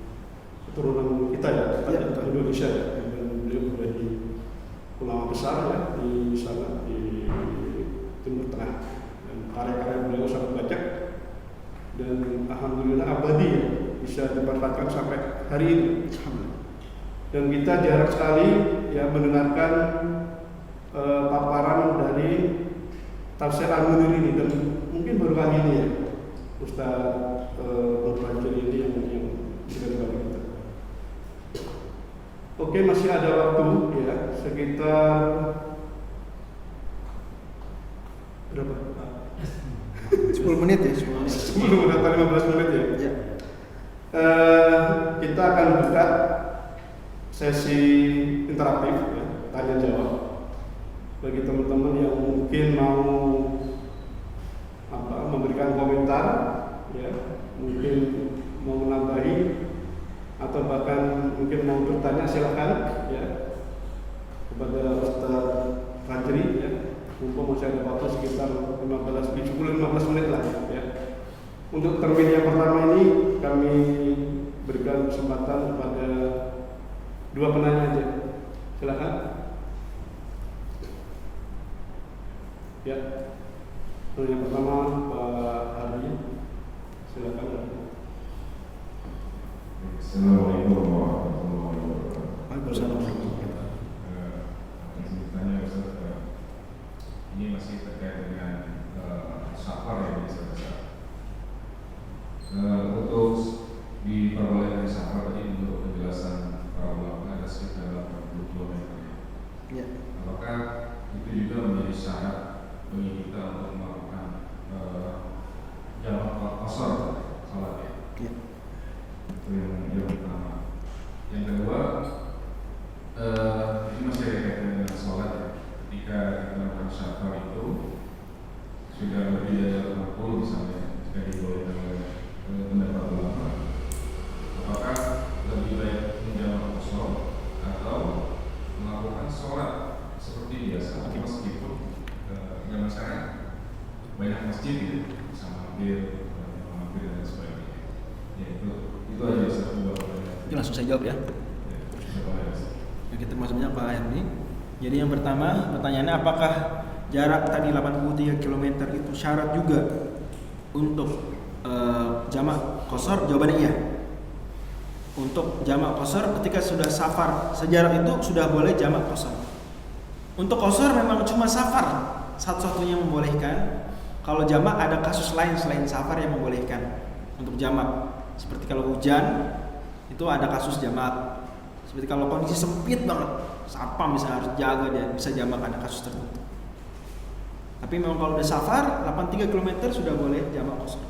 keturunan kita ya, Indonesia ya. Beliau menjadi ulama besar ya di sana di Timur Tengah, dan karya-karya beliau sangat banyak dan alhamdulillah abadi ya, bisa dimanfaatkan sampai hari ini. Dan kita jarang sekali ya mendengarkan paparan dari Tafsir Al-Munir ini, dan mungkin baru kali ini ya Ustaz Fajri ini yang bisa dibagi kita. Oke, masih ada waktu ya, sekitar berapa? 10 menit ya, 10 menit atau 15 menit ya. Ya. Kita akan buka sesi interaktif ya, tanya jawab bagi teman-teman yang mungkin mau memberikan komentar ya, mungkin mau menambahi atau bahkan mungkin mau bertanya, silakan ya kepada Ustaz Fajri ya. Mumpung masih ada waktu sekitar 15 menit lah ya. Untuk termin yang pertama ini kami berikan kesempatan kepada 2 penanya aja. Silakan. Ya. Untuk yang pertama Pak Hardi. Silakan. Assalamualaikum warahmatullahi wabarakatuh. Waalaikumsalam warahmatullahi wabarakatuh. Tanya Ustaz, ini masih terkait dengan safar ya biasa. Untuk diperbolehkan safar tadi untuk penjelasan para ulama ada sekitar 80 km. Ya. Apakah itu juga menjadi syarat bagi kita untuk melakukan langsung saya jawab ya. Kita masuk banyak Pak Herdi. Jadi yang pertama pertanyaannya, apakah jarak tadi 83 km itu syarat juga untuk jamak qashar? Jawabannya iya. Untuk jamak qashar ketika sudah safar sejarak itu sudah boleh jamak qashar. Untuk qashar memang cuma safar satu-satunya yang membolehkan. Kalau jamak ada kasus lain selain safar yang membolehkan untuk jamak. Seperti kalau hujan itu ada kasus jamak. Seperti kalau kondisi sempit banget, sapam misalnya harus jaga dia bisa jamak, ada kasus tertentu. Tapi memang kalau udah safar 83 km sudah boleh jamak qashar.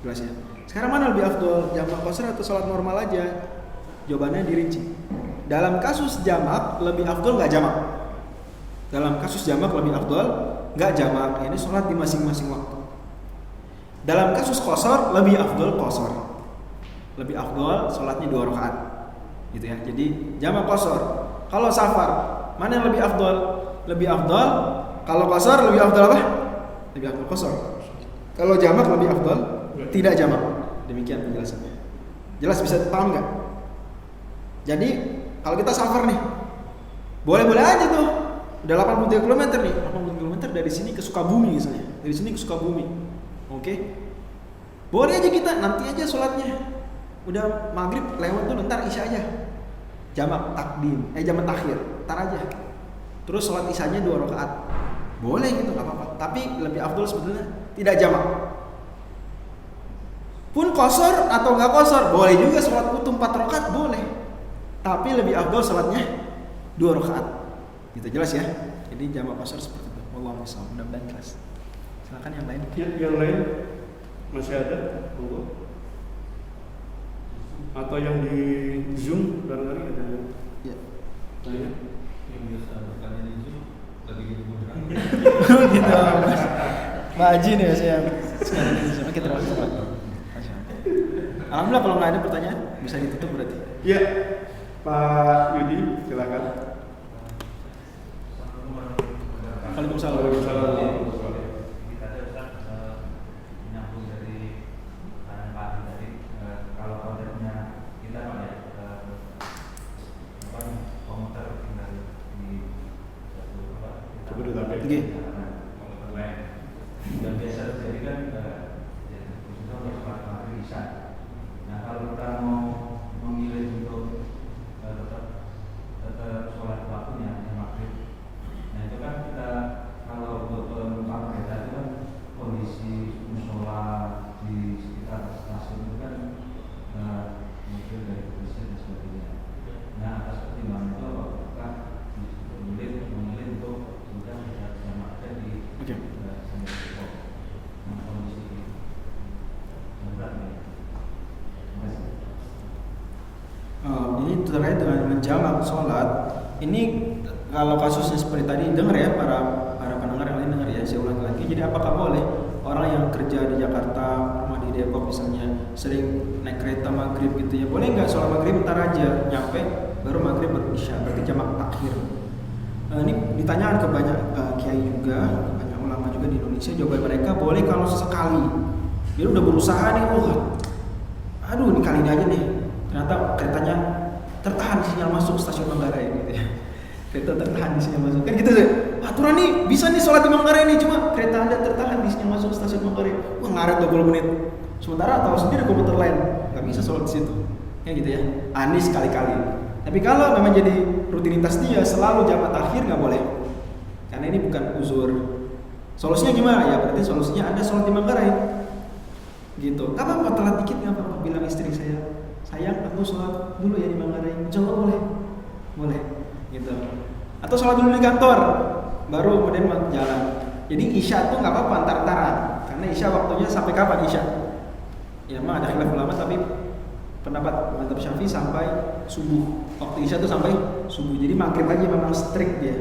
Jelas ya. Sekarang mana lebih afdol, jamak qashar atau sholat normal aja? Jawabannya dirinci. Dalam kasus jamak lebih afdol nggak jamak. Dalam kasus jamak lebih afdol nggak jamak. Ini sholat di masing-masing waktu. Dalam kasus qashar lebih afdol qashar. Lebih afdol sholatnya 2 rakaat. Gitu ya. Jadi jamak qashar. Kalau safar mana yang lebih afdol? Lebih afdol. Kalau qashar lebih afdol apa? Lebih afdol qashar. Kalau jamak lebih afdol tidak jamak. Demikian penjelasannya. Jelas, bisa paham nggak? Jadi kalau kita safar nih, boleh-boleh aja tuh. Udah 83 km nih, 80 km dari sini ke Sukabumi misalnya. Dari sini ke Sukabumi. Oke. Boleh aja kita, nanti aja sholatnya. Udah maghrib lewat tuh, ntar isya aja. Jamak takdim, jamak takhir, ntar aja. Terus sholat isyanya 2 rakaat. Boleh gitu, nggak apa-apa. Tapi lebih afdol sebetulnya tidak jamak. Pun qashar atau nggak qashar, boleh juga sholat utuh 4 rakaat boleh. Tapi lebih afdol sholatnya 2 rakaat. Gitu, jelas ya. Jadi jamak qashar seperti itu. Wallahu a'lam. Mudah-mudahan jelas. Silakan yang lain. Yang lain masih ada? Atau yang di Zoom barangkali ada yang Ya. tanya? Yang biasa bertanya di Zoom lagi gitu moderasi. Gitu. Mbak Haji nih saya sekarang di sana kita terus Pak. Alhamdulillah kalau nggak ada pertanyaan bisa ditutup berarti. Ya, Pak Yudi, silakan. Waalaikumsalam. Waalaikumsalam. Kita ada Ustaz menyambung dari pertanyaan Pak Adi tadi, kalau kontennya kita Pak ya komuter tinggal di satu Jabodetabek. dan biasa terjadi kan khususnya untuk sholat maghrib isya. Nah kalau kita mau memilih untuk tetap sholat waktunya yang maghrib, nah itu kan kita kalau untuk penumpang kereta itu kan kondisi musola di sekitar stasiun itu kan mungkin dari kepolisian dan sebagainya. Nah atas pertimbangan itu apakah memilih untuk sudah jamakkan di kondisi yang berat ya. Ini terkait dengan menjamak sholat. Ini kalau kasusnya seperti tadi, dengar ya para pendengar yang lain, dengar ya, saya ulang lagi. Jadi apakah boleh orang yang kerja di Jakarta, rumah di Depok misalnya, sering naik kereta maghrib gitu ya, boleh nggak sholat maghrib ntar aja nyampe baru maghrib baru isya, berarti jamak takhir. Ini ditanyakan ke banyak kiai juga, banyak ulama juga di Indonesia. Jawaban mereka boleh kalau sesekali. Dia udah berusaha nih, aduh ini kali ini aja nih, ternyata keretanya tertahan sinyal masuk stasiun Manggarai gitu ya. Kereta tertahan di sinyal masuk, kan gitu sih. Aturan nih bisa nih sholat di Manggarai nih, cuma kereta Anda tertahan di sinyal masuk stasiun Manggarai. Wah ngaret 20 menit. Sementara tahu sendiri komuter lain nggak bisa sholat di situ. Kayak gitu ya. Anis sekali-kali. Tapi kalau memang jadi rutinitas dia selalu jamak takhir nggak boleh. Karena ini bukan uzur. Solusinya gimana ya? Berarti solusinya Anda sholat di Manggarai. Gitu. Gak apa-apa telat dikit nggak apa-apa. Bilang istri saya, sayang aku sholat dulu ya di Manggarai. Insya Allah boleh. Boleh. Gitu. Atau sholat dulu di kantor, baru kemudian jalan. Jadi isya tuh nggak apa-apa antar-antaran. Karena isya waktunya sampai kapan isya? Ya memang ada khilaf ulama, tapi pendapat mazhab Syafi'i sampai subuh. Waktu isya tuh sampai subuh. Jadi maghrib aja memang strict dia.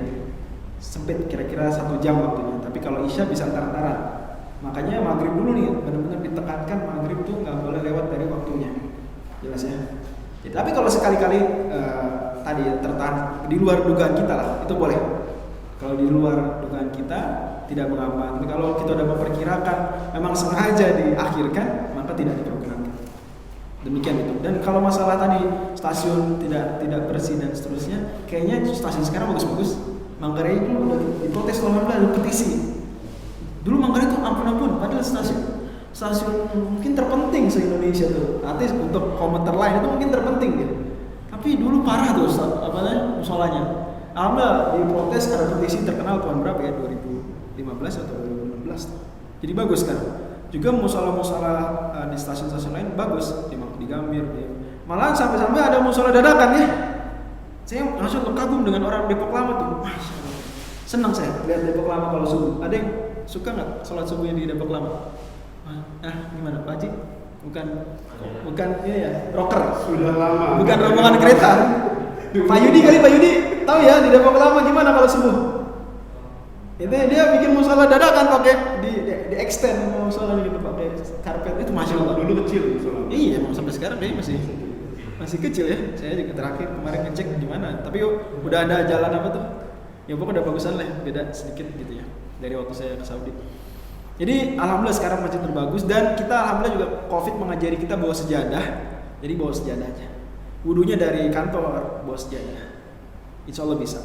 Sempit kira-kira 1 jam waktunya. Tapi kalau isya bisa antar-antaran. Makanya maghrib dulu nih, benar-benar ditekankan maghrib tuh nggak boleh lewat dari waktunya. Jelas ya. Jadi, tapi kalau sekali-kali tadi tertahan di luar dugaan kita lah, itu boleh. Kalau di luar dugaan kita tidak mengapa. Tapi kalau kita udah memperkirakan memang sengaja diakhirkan, maka tidak diperkenankan. Demikian itu. Dan kalau masalah tadi stasiun tidak bersih dan seterusnya, kayaknya stasiun sekarang bagus-bagus. Manggarai itu udah diprotes oleh ada petisi. Dulu Manggarai itu ampun-ampun, padahal stasiun mungkin terpenting se-Indonesia tuh. Artinya untuk komuter lain itu mungkin terpenting gitu. Tapi dulu parah tuh musolanya. Alhamdulillah diprotes, ada petisi terkenal tahun berapa ya, 2015 atau 2016. Jadi bagus kan. Juga musola-musola di stasiun-stasiun lain bagus, di Gambir. Malah sampai-sampai ada musola dadakan ya. Saya langsung kagum dengan orang Depok Lama tuh. Masya Allah. Senang saya lihat Depok Lama kalau subuh. Ada yang suka nggak sholat subuhnya di Depok Lama? Gimana Pak Haji? Bukan ya, rocker. Sudah lama. Bukan rombongan kereta. Pak Yudi tahu ya di Depok Lama gimana kalau subuh? Itu dia bikin musola dadakan pakai di extend musolanya gitu pakai karpet itu, masya Allah. Dulu kecil musola. Iya, emang sampai sekarang dia masih kecil ya. Saya juga terakhir kemarin ngecek di mana. Tapi udah ada jalan apa tuh? Ya pokoknya udah bagusan lah, beda sedikit gitu ya dari waktu saya ke Saudi. Jadi alhamdulillah sekarang masjid terbagus dan kita alhamdulillah juga Covid mengajari kita bawa sejadah. Jadi bawa sejadah aja. Wudunya dari kantor bawa sejadah. Insya Allah bisa.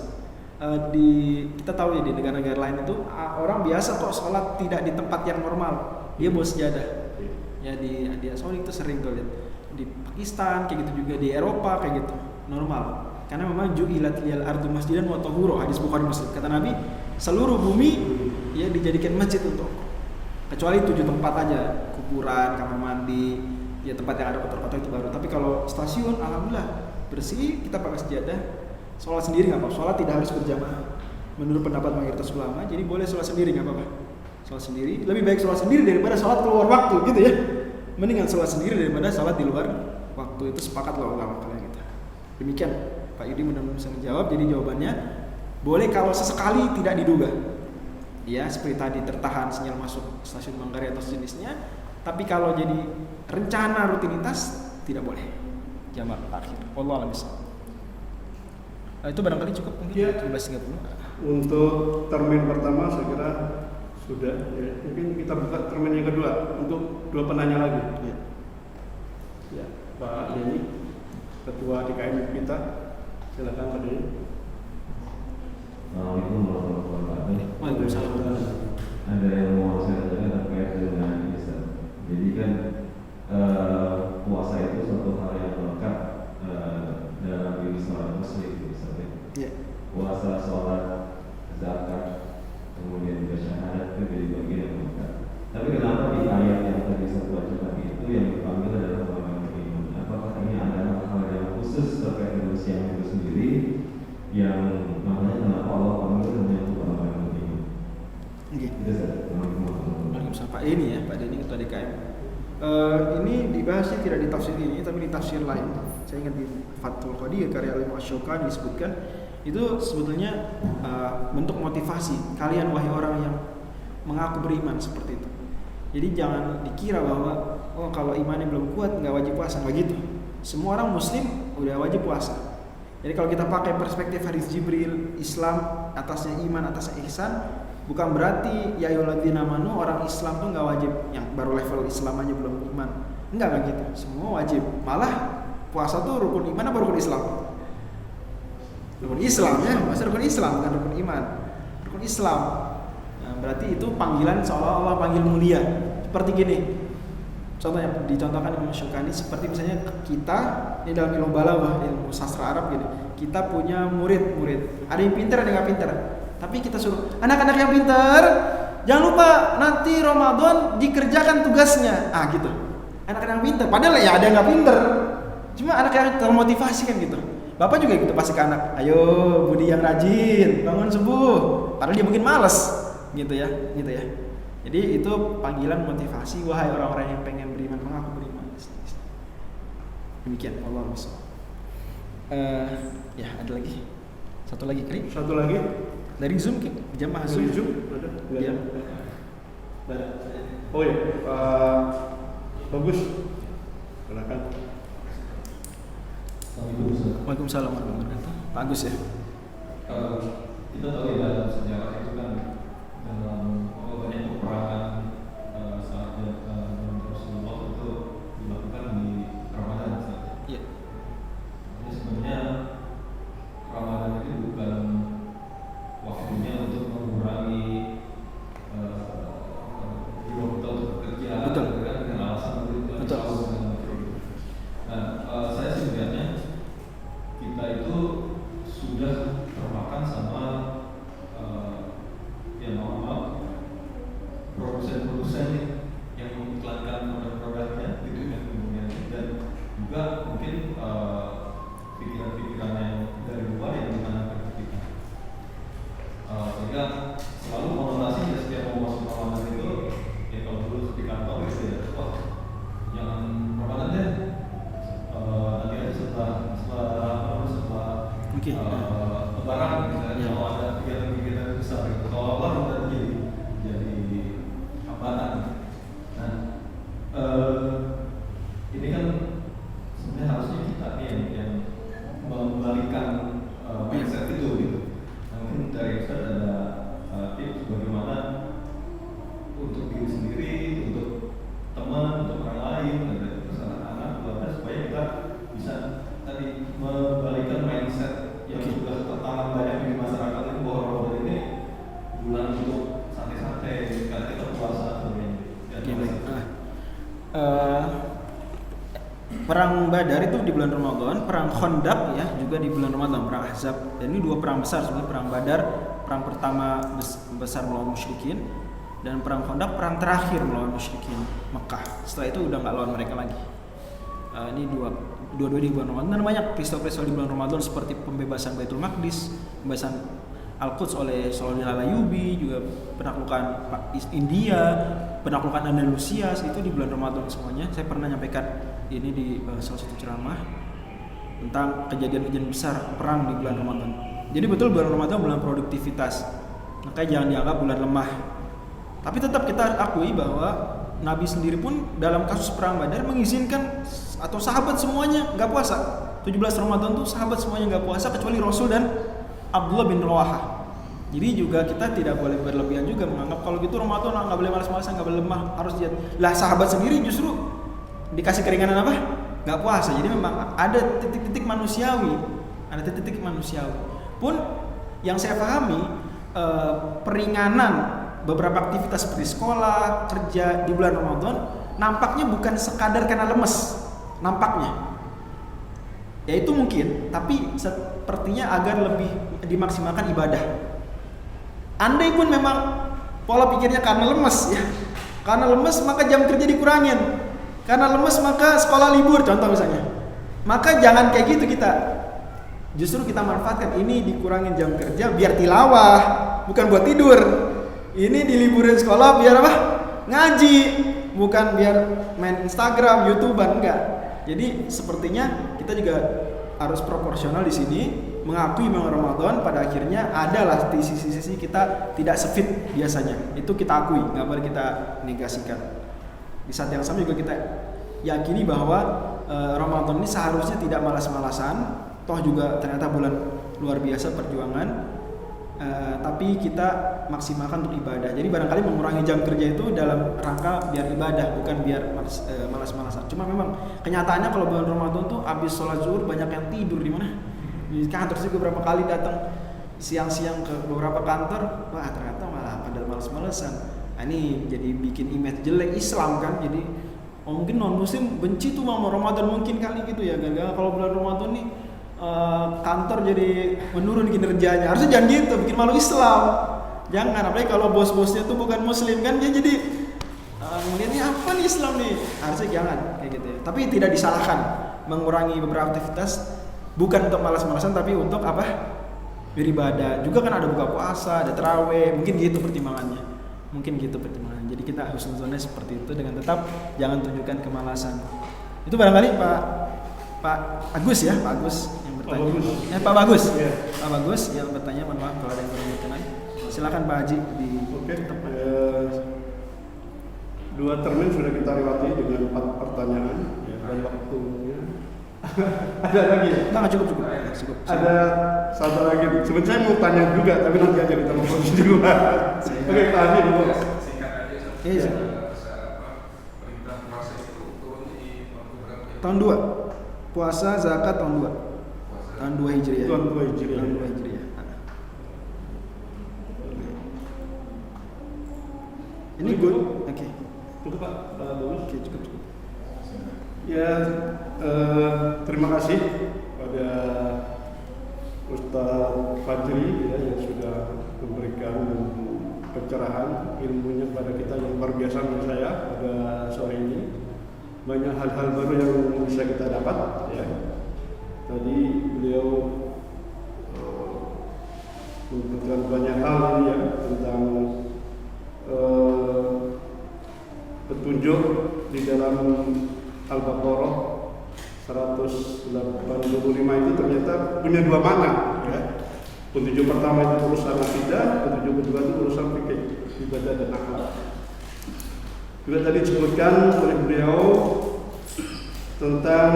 Kita tahu ya di negara-negara lain itu orang biasa kok sholat tidak di tempat yang normal, dia bawa sejadah. Ya di Saudi itu sering tuh lihat. Di Pakistan kayak gitu juga, di Eropa kayak gitu normal. Karena memang ju'ilat liyal ardu masjidan wa tahura, hadis Bukhari Muslim. Kata Nabi, seluruh bumi ya dijadikan masjid untuk, kecuali 7 tempat aja, kuburan, kamar mandi, ya tempat yang ada kotor-kotor itu baru. Tapi kalau stasiun alhamdulillah bersih, kita pakai sejadah. Sholat sendiri nggak apa-apa, sholat tidak harus berjamaah menurut pendapat mayoritas ulama. Jadi boleh sholat sendiri nggak apa-apa, sholat sendiri lebih baik sholat sendiri daripada sholat keluar waktu gitu ya. Mendingan sholat sendiri daripada sholat di luar waktu, itu sepakat loh ulama kalian gitu. Demikian Pak Yudi mudah-mudahan bisa menjawab. Jadi jawabannya boleh kalau sesekali tidak diduga, ya seperti tadi tertahan sinyal masuk stasiun Manggarai atau sejenisnya. Tapi kalau jadi rencana rutinitas tidak boleh jamak akhir. Wallahu a'lam bishawab. Itu barangkali cukup mungkin ya. 17.30. Untuk termin pertama saya kira sudah ya. Mungkin kita buka termin yang kedua untuk 2 penanya lagi. Ya, Pak Yeni, Ketua DKM kita, silakan Pak Yeni. Assalamualaikum warahmatullahi wabarakatuh. Waalaikumsalam. Ada yang mau saya tanyakan terkait dengan Islam. Jadi kan puasa itu suatu hal yang melekat dalam diri seorang muslim. Ya. Puasa, sholat, zakat, kemudian juga syahadat itu jadi bagian yang melekat. Tapi kenapa di ayat yang tadi saya baca itu yang dipanggil adalah orang beriman? Apakah ini adalah hal yang khusus terkait dengan siang itu sendiri yang maknanya kenapa Allah panggil hanya untuk orang beriman? Itu saja. Waalaikumsalam. Pak ini ya, Pak Denny Ketua DKM. Ini dibahasnya tidak di tafsir ini, tapi di tafsir lain. Saya ingat di Fathul Qadir karya Imam Asy-Syaukani disebutkan itu sebetulnya bentuk motivasi kalian wahai orang yang mengaku beriman seperti itu. Jadi jangan dikira bahwa kalau imannya belum kuat nggak wajib puasa, nggak gitu. Semua orang muslim udah wajib puasa. Jadi kalau kita pakai perspektif hadis Jibril, Islam atasnya iman, atasnya ihsan, bukan berarti ya ayyuhalladzina amanu orang Islam tuh nggak wajib, yang baru level Islam aja belum iman. Enggak gitu. Semua wajib. Malah puasa tuh rukun iman apa rukun Islam? Rukun Islam ya, masa rukun Islam bukan rukun iman. Rukun Islam. Nah, berarti itu panggilan seolah-olah panggil mulia. Seperti gini. Contohnya dicontohkan Imam Asy-Syaukani seperti misalnya kita ini dalam ilmu balaghah, ilmu sastra Arab gitu. Kita punya murid. Ada yang pintar, ada yang enggak pintar. Tapi kita suruh anak-anak yang pintar, jangan lupa nanti Ramadan dikerjakan tugasnya. Gitu. Anak-anak yang pintar. Padahal ya ada yang enggak pintar. Cuma anak yang termotivasi kan gitu. Bapak juga gitu pasti ke anak, ayo Budi yang rajin, bangun subuh. Padahal dia mungkin malas, gitu ya. Jadi itu panggilan motivasi, wahai orang-orang yang pengen beriman, mengaku beriman. Demikian, Allah SWT. Ya ada lagi, satu lagi kali. Satu lagi dari Zoom, jamaah Zoom. Ada? Ya. Ada. Oh ya, bagus. Silakan. Waalaikumsalam warahmatullahi wabarakatuh. Pak Agus ya. Kita tahu ya dalam sejarah itu kan dalam banyak peperangan saat zaman Rasulullah itu dilakukan di Ramadan Oke. Lebaran misalnya Ya. kalau ada kegiatan-kegiatan besar gitu. Kalau Allah udah jadi hambatan. Nah, ini kan sebenarnya harusnya kita nih yang membalikan mindset itu gitu. Nah, mungkin dari Ustaz ada tips bagaimana untuk diri sendiri, untuk teman, untuk orang lain, ada anak, keluarga supaya kita bisa tadi membalikan mindset yang sudah tertanam banyak di masyarakat itu bahwa Ramadan ini bulan untuk santai-santai karena kita puasa sebenarnya. Oke, baik. Perang Badar itu di bulan Ramadan, perang Khandaq ya juga di bulan Ramadan, perang Ahzab. Dan ini dua perang besar sebenarnya, perang Badar, perang pertama besar melawan musyrikin, dan perang Khandaq perang terakhir melawan musyrikin Mekah. Setelah itu udah nggak lawan mereka lagi. Ini dua-dua di bulan Ramadan. Dan banyak peristiwa-peristiwa di bulan Ramadan seperti pembebasan Baitul Maqdis, pembebasan Al-Quds oleh Salahuddin Al-Ayyubi, juga penaklukan India, penaklukan Andalusia, itu di bulan Ramadan semuanya. Saya pernah nyampaikan ini di salah satu ceramah tentang kejadian-kejadian besar perang di bulan Ramadan. Jadi betul bulan Ramadan bulan produktivitas. Makanya jangan dianggap bulan lemah. Tapi tetap kita akui bahwa Nabi sendiri pun dalam kasus perang Badar mengizinkan atau sahabat semuanya nggak puasa. 17 Ramadan tuh sahabat semuanya nggak puasa kecuali Rasul dan Abdullah bin Rawaha. Jadi juga kita tidak boleh berlebihan juga menganggap kalau gitu Ramadan nggak boleh malas-malasan, nggak boleh lemah, harus giat. Lah sahabat sendiri justru dikasih keringanan apa? Nggak puasa. Jadi memang ada titik-titik manusiawi, Pun yang saya pahami peringanan beberapa aktivitas seperti sekolah, kerja di bulan Ramadan nampaknya bukan sekadar karena lemes, nampaknya. Ya itu mungkin, tapi sepertinya agar lebih dimaksimalkan ibadah. Andai pun memang pola pikirnya karena lemes ya, karena lemes maka jam kerja dikurangin, karena lemes maka sekolah libur contoh misalnya, maka jangan kayak gitu kita. Justru kita manfaatkan ini dikurangin jam kerja biar tilawah, bukan buat tidur. Ini diliburin sekolah biar apa? Ngaji, bukan biar main Instagram, YouTuber, enggak. Jadi sepertinya kita juga harus proporsional di sini, mengakui bahwa Ramadan pada akhirnya adalah di sisi-sisi kita tidak sefit biasanya. Itu kita akui, nggak boleh kita negasikan. Di saat yang sama juga kita yakini bahwa Ramadan ini seharusnya tidak malas-malasan. Toh juga ternyata bulan luar biasa perjuangan. Tapi kita maksimalkan untuk ibadah. Jadi barangkali mengurangi jam kerja itu dalam rangka biar ibadah, bukan biar malas-malasan. Cuma memang kenyataannya kalau bulan Ramadan tuh habis sholat zuhur banyak yang tidur di mana? Di kantor sih beberapa kali datang siang-siang ke beberapa kantor, wah ternyata malah pada malas-malasan. Nah, ini jadi bikin image jelek Islam kan. Jadi mungkin non muslim benci tuh sama Ramadan mungkin kali gitu ya. Gara-gara kalau bulan Ramadan nih kantor jadi menurun kinerjanya. Harusnya jangan gitu, bikin malu Islam. Jangan, apalagi kalau bos-bosnya tuh bukan muslim kan dia jadi ngeliatnya apa nih Islam nih. Harusnya jangan kayak gitu ya. Tapi tidak disalahkan mengurangi beberapa aktivitas bukan untuk malas-malasan tapi untuk apa? Beribadah. Juga kan ada buka puasa, ada tarawih, mungkin gitu pertimbangannya. Jadi kita husnuzonnya seperti itu dengan tetap jangan tunjukkan kemalasan. Itu barangkali Pak Agus ya, Pak Agus yang bertanya. Pak Bagus. Ya. Pak Bagus yang bertanya, mohon maaf kalau ada yang kurang berkenan. Silakan Pak Haji di dua termin sudah kita lewati dengan 4 pertanyaan ya, dan waktunya. Ada lagi ya? Nah, cukup. Ada satu lagi. Sebenarnya saya mau tanya juga, tapi nanti aja kita mau fokus di luar. Oke, Pak Haji dulu. Singkat aja. Iya. Perintah puasa itu turun di berapa? Tahun 2. Puasa zakat tahun 2. Tahun 2 Hijriah. Tahun 2 Hijriah. Tahun 2 Hijriah. Ini good. Oke. Cukup Pak, bagus. Oke, cukup. Ya, terima kasih pada Ustaz Fajri ya, yang sudah memberikan pencerahan ilmunya kepada kita yang luar biasa menurut saya pada sore ini. Banyak hal-hal baru yang bisa kita dapat ya. Tadi beliau memberikan banyak hal ya tentang petunjuk di dalam Al-Baqarah 185 itu ternyata punya dua makna ya. Petunjuk pertama itu urusan akidah, petunjuk kedua itu urusan fikih, ibadah dan akhlak. Juga tadi disebutkan oleh beliau tentang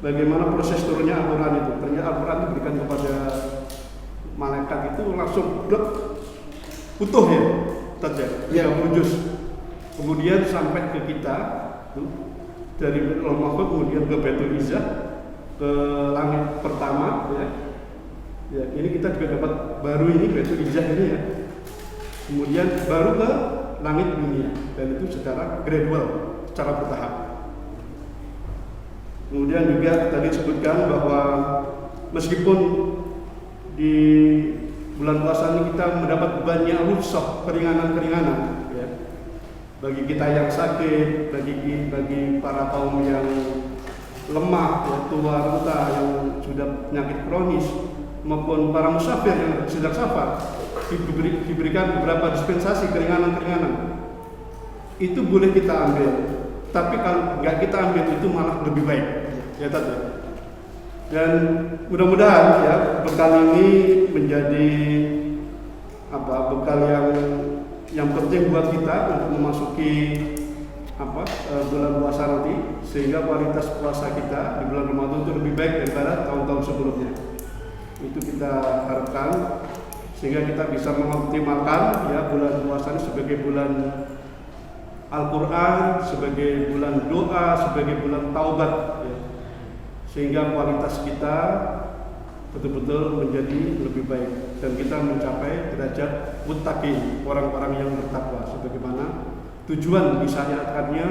bagaimana proses turunnya Al-Quran itu. Ternyata Al-Quran itu diberikan kepada malaikat itu langsung utuh ya, saja. Ya, juz. Kemudian sampai ke kita dari Lauh Mahfuz kemudian ke Baitul Izzah, ke langit pertama ya. Ya, ini kita juga dapat baru ini Baitul Izzah ini ya. Kemudian baru ke langit dunia, dan itu secara gradual, secara bertahap. Kemudian juga tadi disebutkan bahwa meskipun di bulan puasa ini kita mendapat banyak rukhsah, keringanan-keringanan ya. Bagi kita yang sakit, bagi para kaum yang lemah, ya, tua renta, yang sudah penyakit kronis, maupun para musafir yang sedang safar, diberikan beberapa dispensasi keringanan-keringanan. Itu boleh kita ambil, tapi kalau nggak kita ambil itu malah lebih baik, ya tadi. Dan mudah-mudahan ya bekal ini menjadi bekal yang penting buat kita untuk memasuki bulan puasa nanti, sehingga kualitas puasa kita di bulan Ramadan itu lebih baik daripada tahun-tahun sebelumnya. Itu kita harapkan, sehingga kita bisa mengoptimalkan ya bulan puasa ini sebagai bulan Al-Quran, sebagai bulan doa, sebagai bulan taubat ya. Sehingga kualitas kita betul-betul menjadi lebih baik dan kita mencapai derajat muttaqin, orang-orang yang bertakwa, sebagaimana tujuan disyariatkannya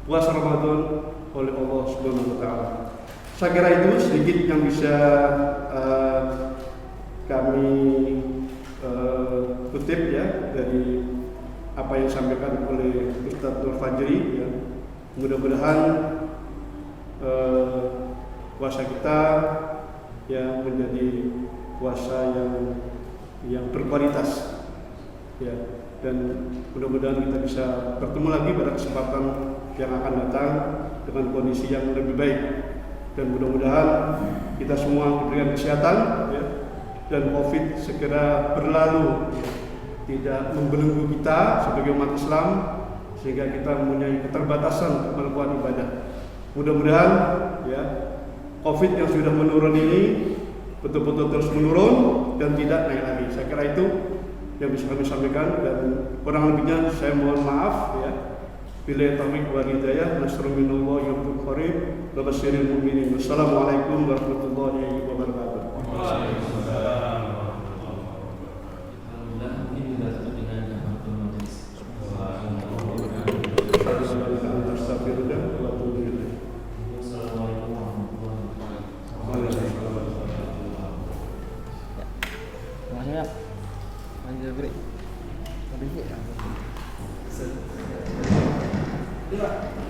puasa Ramadan oleh Allah Subhanahu wa taala. Saya kira itu sedikit yang bisa kami kutip ya dari apa yang disampaikan oleh Ustadz Nur Fajri ya. Mudah-mudahan puasa kita ya menjadi puasa yang berkualitas ya, dan mudah-mudahan kita bisa bertemu lagi pada kesempatan yang akan datang dengan kondisi yang lebih baik, dan mudah-mudahan kita semua diberikan kesehatan ya, dan COVID segera berlalu ya, tidak membelenggu kita sebagai umat Islam, sehingga kita mempunyai keterbatasan untuk melakukan ibadah. Mudah-mudahan ya COVID yang sudah menurun ini betul-betul terus menurun dan tidak naik lagi. Saya kira itu yang bisa kami sampaikan, dan kurang lebihnya saya mohon maaf ya. Billahi taufiq wal hidayah. Nasrun minallahi wa fathun qarib. Wa basyiril mu'minin. Wassalamualaikum warahmatullahi wabarakatuh. Waalaikumsalam warahmatullahi wabarakatuh. Alhamdulillah, mungkin kita tutup dengan kafaratul majelis. Assalamualaikum warahmatullahi wabarakatuh. Maksudnya lanjut break. Habis ya. Terima kasih.